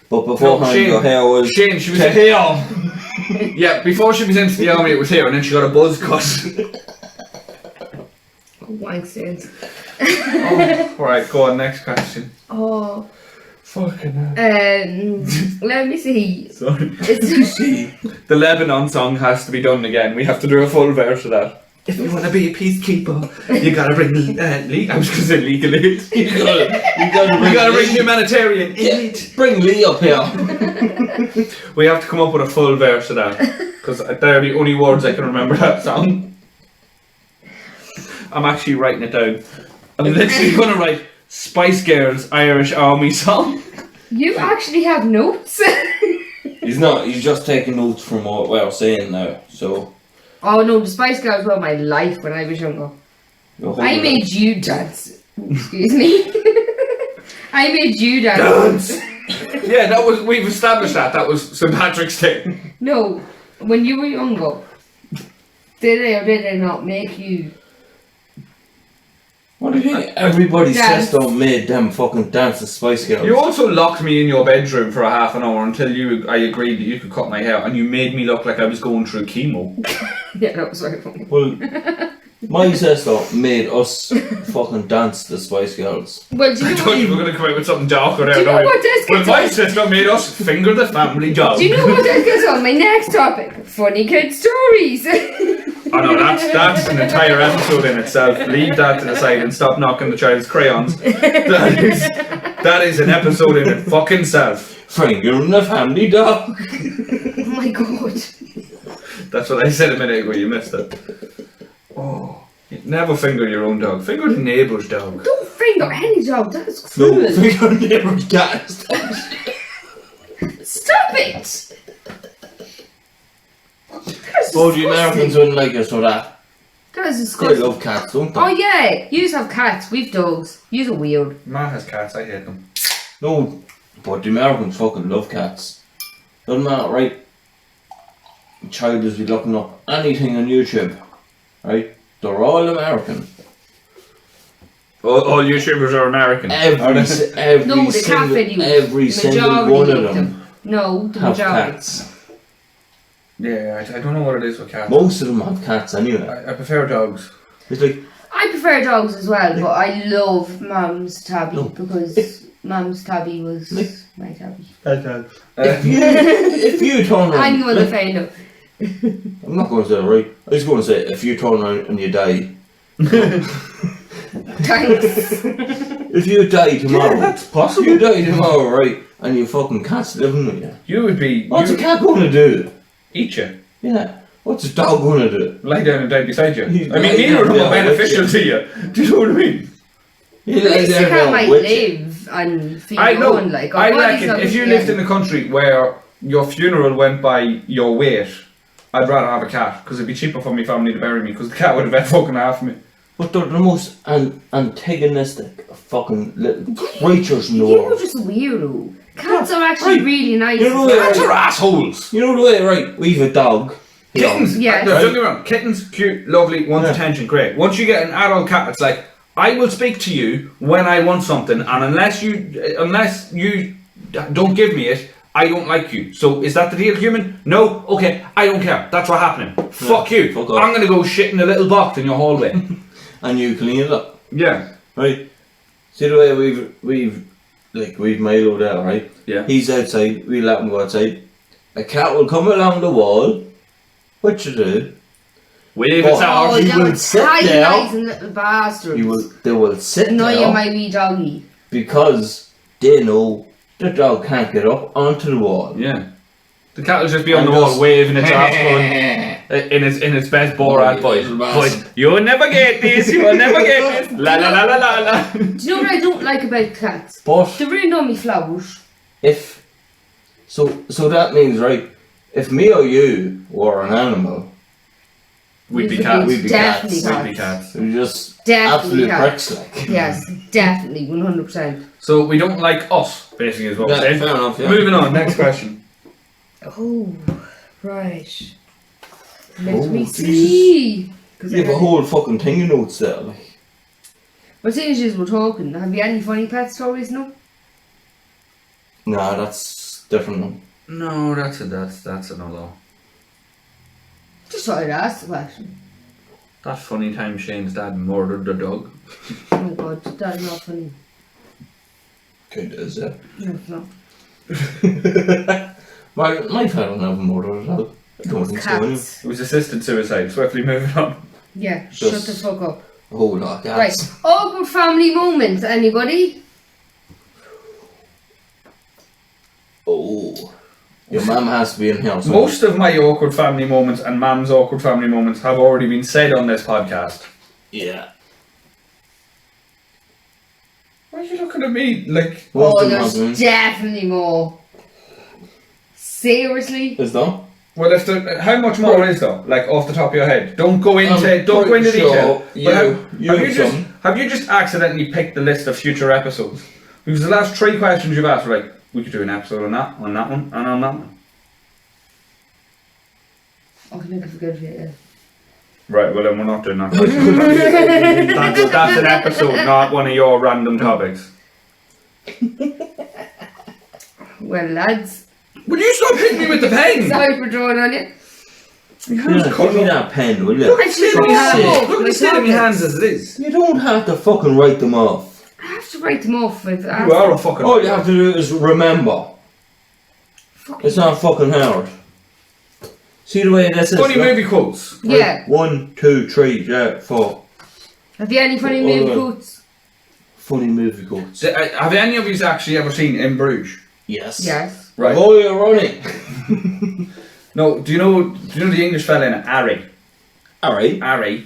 But beforehand your hair was Shane, she was to heel. Yeah, before she was into the army it was here and then she got a buzz cut. Wank stains. Alright, go on, next question. Oh. Fucking hell. Let me see. Sorry. It's The Lebanon song has to be done again. We have to do a full verse of that. If you want to be a peacekeeper, you gotta bring I was gonna say legal aid. You gotta bring humanitarian aid. Bring Lee up here. We have to come up with a full verse of that because they're the only words I can remember that song. I'm actually writing it down. I'm literally gonna write Spice Girls Irish Army song. You actually have notes? He's not, he's just taking notes from what we're saying now, so. Oh no, the Spice Girls were my life when I was younger. I made you dance. Excuse me. I made you dance. Yeah, that was, we've established that. That was St. Patrick's Day. No, when you were younger, did they or did they not make you? What do you think? Everybody's Dance. system made them fucking dance the Spice Girls. You also locked me in your bedroom for a half an hour until I agreed that you could cut my hair, and you made me look like I was going through chemo. Yeah, that was very funny. Well, my sister made us fucking dance the Spice Girls. Well, do you I know thought you were what? going to come out with something darker there. Do you know what this Well, gets my on? sister made us finger the family dog. Do you know what this gets on? My next topic: funny kid stories. Oh no, that's an entire episode in itself. Leave that to the side and stop knocking the child's crayons. That is an episode in it fucking self. Finger in the family dog. Oh my god. That's what I said a minute ago, you missed it. Oh, you never finger your own dog. Finger the neighbour's dog. Don't finger any dog. That is No, cruel. finger neighbour's cat. Stop it. That's Well, the Americans wouldn't like us for that. That is They disgusting. love cats, don't they? Oh yeah, you have cats. We've dogs. You're weird. Matt has cats, I hate them. No, but the Americans fucking love cats. Doesn't matter, right? A child is be looking up anything on YouTube, right? They're all American. All YouTubers are American. Every No, the cat videos. every single Majority one of of them No, the have majority. cats. Yeah, I don't know what it is with cats. Most of them have cats anyway. I prefer dogs. It's like, I prefer dogs as well, but I love Mum's Tabby No. because Mum's Tabby was Like- my Tabby. if you turn around, I'm gonna like, find out. I'm not going to say it right. I was going to say if you turn around and you die, Thanks. If you die tomorrow, Yeah, that's possible. You die tomorrow, right? And your fucking cat's living with you. You would be. What's a cat going to do? Eat you. Yeah. What's a dog going to do? Lie down and die beside you. He's I mean, lying neither of them down are there beneficial with to you. Do you know what I mean? He At least lies the down cat there might with you. live and feed I know. on, like, I our body's reckon not if you gonna lived in a country where your funeral went by your weight, I'd rather have a cat because it'd be cheaper for my family to bury me because the cat would have been fucking half of me. But they're the most antagonistic fucking little creatures in the You're world. just a weirdo. Cats are actually right. really nice. You know Cats are assholes. You know the way, right? We've a dog. you know, Kittens, Yeah. no, don't get me wrong. Kittens, cute, lovely, wants Yeah. attention, great. Once you get an adult cat, it's like I will speak to you when I want something, and unless you don't give me it, I don't like you. So is that the deal, human? No, okay, I don't care. That's what's happening. Fuck you. fuck off. I'm gonna go shit in a little box in your hallway. And you clean it up, Yeah. right? See the way we've Milo there, right? Yeah. He's outside. We let him go outside. A cat will come along the wall. What you do? Wave Oh. its arms. Oh, He will they're sit tiny there. nice and little bastards. They will sit No, there you my wee doggy. because they know the dog can't get up onto the wall. Yeah. The cat will just be on And the wall just- waving its arms going in its best Borat voice. Boys, you'll never get this, you'll never get this. La la la la la la. Do you know what I don't like about cats? But They ruin all my flowers. if so that means, right, if me or you were an animal, We'd be We'd cats. We'd be definitely cats. We'd be cats. we're just Definitely absolute cats. pricks, like. Yes, definitely, 100%. So we don't like us, basically, is what we're Yeah, saying. fair enough, yeah. Moving on, next question. Oh, right. Let me Jesus. see. You have a whole fucking thing of notes there, like. What things is we're talking? Have you any funny pet stories now? Nah, that's different one. No, that's another. Just thought I'd ask the question. That funny time Shane's dad murdered the dog. Oh my god, that's not funny. Kinda is, yeah. No, it's not. My father never murdered a dog. I don't think so, anyway. Cats. It was assisted suicide. Swiftly moving on. Yeah, Just- shut the fuck up. A whole lot of Right, cats. awkward family moment, anybody? Oh. Your mum has to be in here. So Most of my awkward family moments and Mam's awkward family moments have already been said on this podcast. yeah. Why are you looking at me like? Most Oh, of them have there's been. definitely more. Seriously? Is there? Well, if there, how much more is there? Like off the top of your head, don't go into pretty detail. sure But you have you just some. have you just accidentally picked the list of future episodes? Because the last 3 questions you've asked were like, we could do an episode on that one, and on that one. Oh, I never forget it. Right. Well, then we're not doing that. That's an episode, not one of your random topics. Well, lads, Would you stop hitting me with the pen? sorry for drawing on you. Yeah, give me that pen, will you? Look at the state of my Yeah. hands. Look at the state of my hands as it is. You don't have to fucking write them off. I have to write them off. I've asked You are a them. fucking. All you have to do is remember. It's not fucking hard. See the way this is? Funny look? movie quotes. Yeah. 1, 2, 3, yeah, 4. Have you any funny Oh, movie yeah. quotes? Funny movie quotes. Have any of you actually ever seen In Bruges? Yes. Yes. Right. Oh, you're running. No. Do you know the English fella in it, Harry? Alright. Harry.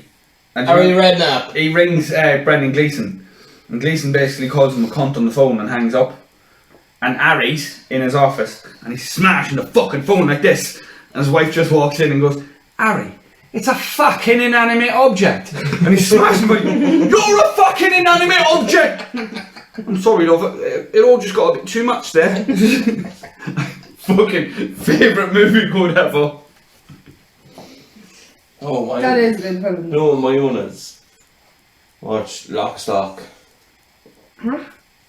And do Harry you know- Redknapp. he rings Brendan Gleeson, and Gleeson basically calls him a cunt on the phone and hangs up. And Harry's in his office, and he's smashing the fucking phone like this. And his wife just walks in and goes, Harry, it's a fucking inanimate object. And he's smashing like, you're a fucking inanimate object! I'm sorry, love, it all just got a bit too much there. Fucking favourite movie quote ever. Oh my. That is good. Probably. No, my own is. Watch Lock, Stock.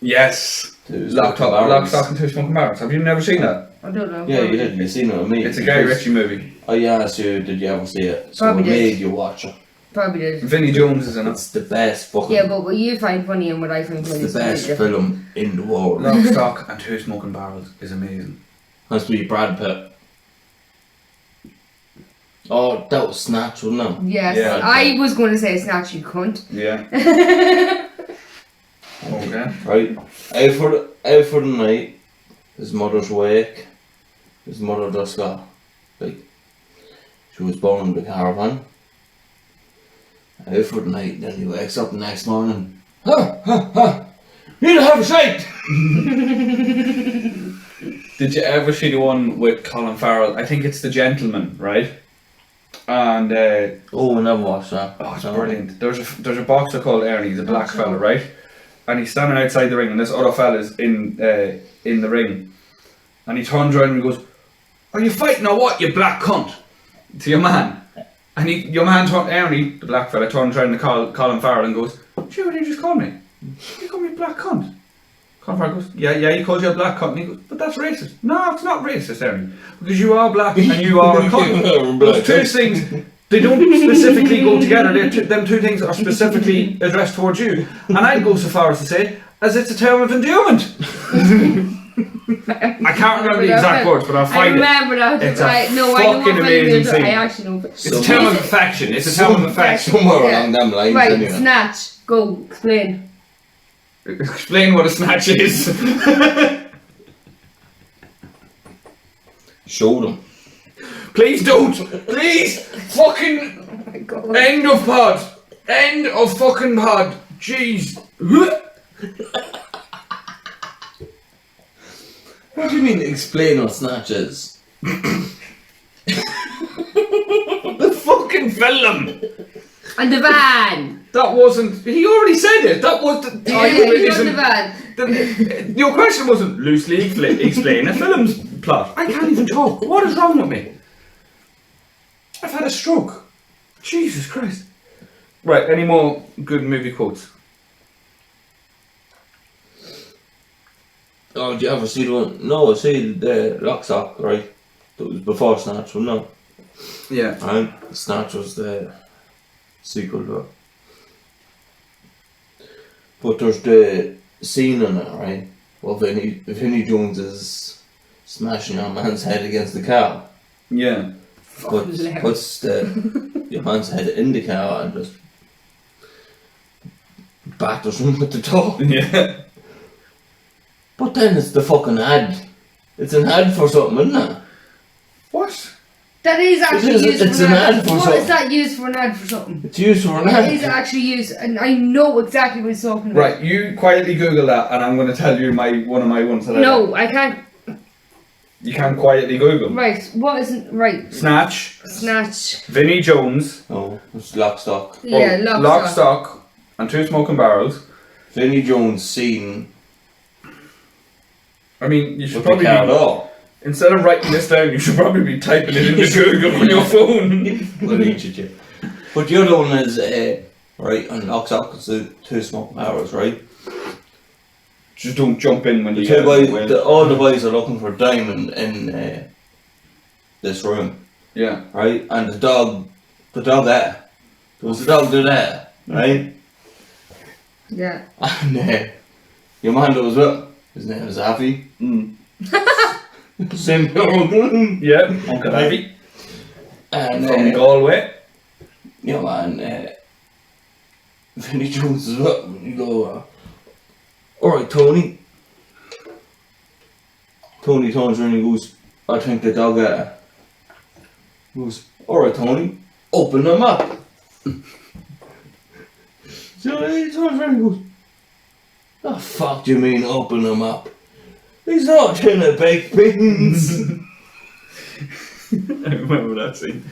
Yes. Two Lock, Smoking Barrels. Stock and Two Smoking Barrels. Have you never seen that? I don't know. Yeah, you did. You seen it with me. It's a Guy Ritchie movie. I asked you, did you ever see it? So Probably I did. made you watch it. Probably did. Vinnie Jones is in it. It's the best fucking. Yeah, but what you find funny and what I find funny it's is the best completely different. film in the world. Lock, Stock and Two Smoking Barrels is amazing. Has to be Brad Pitt. Oh, that was Snatch, wasn't it? Yes, Yeah. I was going to say Snatch, you cunt. Yeah. Okay. Right. Out for the night. His mother's awake. His mother just got, like, she was born in the caravan. Out for the night, then he wakes up the next morning. Need to have a shite! Did you ever see the one with Colin Farrell? I think it's The Gentleman, right? And Oh, I never watched that. oh, it's brilliant. There's a boxer called Ernie. He's a black fella, right? And he's standing outside the ring, and this other fella's in the ring, and he turns around and he goes, "Are you fighting or what, you black cunt?" to your man. And your man, Ernie, the black fella, turns around to Colin Farrell and goes, "Gee, what did you just call me? You call me a black cunt?" Colin Farrell goes, yeah, he called you a black cunt. And he goes, "But that's racist." "No, it's not racist, Ernie, because you are black and you are a cunt." Those two things, they don't specifically go together. Them two things are specifically addressed towards you. And I'd go so far as to say, as it's a term of endearment. I can't remember the exact words, but I'll I find it. remember that. It's a I know fucking what amazing scene. I actually know. It's a term of affection. It's a term of affection. Somewhere Yeah. along them lines, Right, anyway. Snatch. Go, explain. Explain what a snatch is. Show them. Please don't. Please. Fucking Oh my god. end of pod. End of fucking pod. Jeez. What do you mean, explain what Snatch is? The fucking film. And the van. That wasn't. He already said it. That was the Yeah, title. you isn't- the van. Your question wasn't loosely explain a film's plot. I can't even talk. What is wrong with me? I've had a stroke. Jesus Christ. Right, any more good movie quotes? Oh, did you ever see the one? No, I see the Lock Stock, right? That was before Snatch, wasn't it? Yeah. And Snatch was the sequel to it. But there's the scene in it, right? Well, Vinnie Jones is smashing your man's head against the car. Yeah. Puts your man's head in the car and just batters him with the door. Yeah. But then it's the fucking ad. It's an ad for something, isn't it? What? That is actually used it's for an ad for What something. is that used for an ad for something? It's used for an It is ad. actually used, and I know exactly what he's talking about. Right, you quietly Google that, and I'm going to tell you one of my ones that No, I can't. you can quietly Google. Right, what isn't right? Snatch, Snatch. Vinnie Jones, Oh, it's Lock Stock. Yeah, Lock, Stock, and Two Smoking Barrels. Vinnie Jones scene I mean, you should with probably the car be, door. instead of writing this down, you should probably be typing it into Google on your phone. Well, each of you. But the other one is, right, on Lock Stock, it's the Two Smoking Barrels, right? Just don't jump in when you The get two boys, away. all the boys are looking for Diamond in this room, Yeah. right? And the dog there. There was a dog there, right? Yeah. And your man that was with, his name is Avi. Mm. Same dog. Yeah. Uncle Ivy And from Galway. your man, Vinnie Jones is with him. You go, alright, Tony. Tony turns around and he goes, "I think the dog He goes, alright, Tony, open them up." So he turns around and goes, "The fuck do you mean open them up? He's not tin of baked beans." I remember that scene.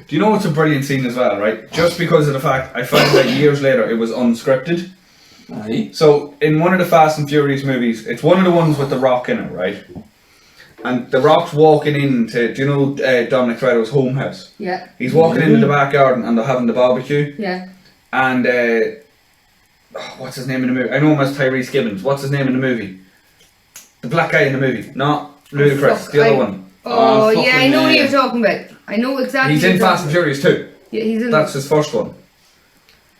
Do you know what's a brilliant scene as well, right? Just because of the fact I found that years later it was unscripted. Aye. So in one of the Fast and Furious movies, it's one of the ones with The Rock in it, right? And The Rock's walking into, do you know Dominic Toretto's home house? Yeah. He's walking into the back garden and they're having the barbecue. Yeah. And what's his name in the movie? I know him as Tyrese Gibbons. What's his name in the movie? The black guy in the movie, not Ludacris, fuck, the other one. Oh, yeah, I fucking, know what you're talking about. I know exactly. He's what in you're Fast and talking Furious 2. about. Yeah, he's in. That's his first one,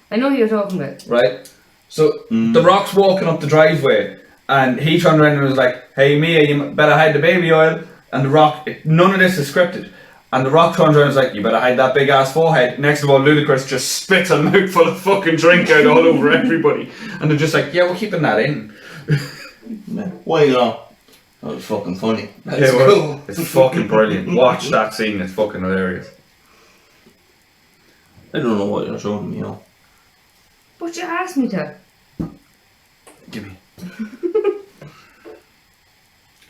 I know who you're talking about. right? So The Rock's walking up the driveway, and he turned around and was like, "Hey Mia, you better hide the baby oil." And The Rock, none of this is scripted. And The Rock turns around and is like, you better hide that big ass forehead. Next of all, Ludacris just spits a mouthful of fucking drink out all over everybody. And they're just like, yeah, we're keeping that in. Why not? That was fucking funny. That's Yeah, cool. it's fucking brilliant. Watch that scene, it's fucking hilarious. I don't know what you're showing me, yo. But you asked me to. Gimme.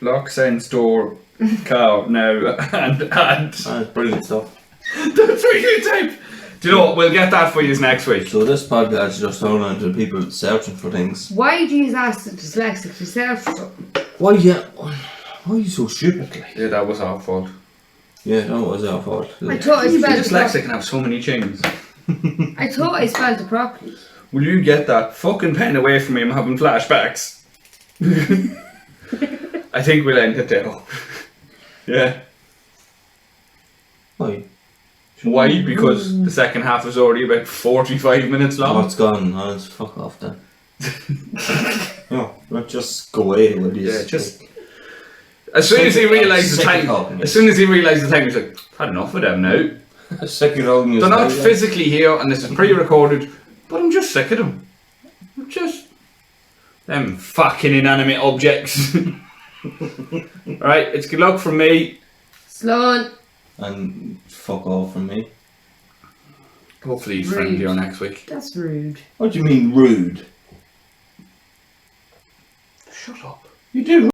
Lock, sense, door, car, now, and. That's brilliant stuff. That's really type. Do you know what? We'll get that for you next week. So this podcast is just only to people searching for things. Why do you ask the dyslexic to search for something? Why are you so stupid, like? Yeah, that was our fault. Yeah, that was our fault. I thought I You're spelled it dyslexic and have so many chains. I thought I spelled it properly. Will you get that fucking pen away from me? I'm having flashbacks. I think we'll end it there. Yeah. Why? Why? Because the second half is already about 45 minutes Oh, long. it's gone. Oh, it's fuck off then. No, let's just go away with these. Yeah, just. As soon as he realised the time, he's like, I've had enough of them now. Sick of all They're not physically here, and this is pre-recorded, but I'm just sick of them. I'm just them fucking inanimate objects. Right, it's good luck from me. Sloan. And fuck off from me. Hopefully he's Rude. friendlier next week. That's rude. What do you mean rude? Shut up. You do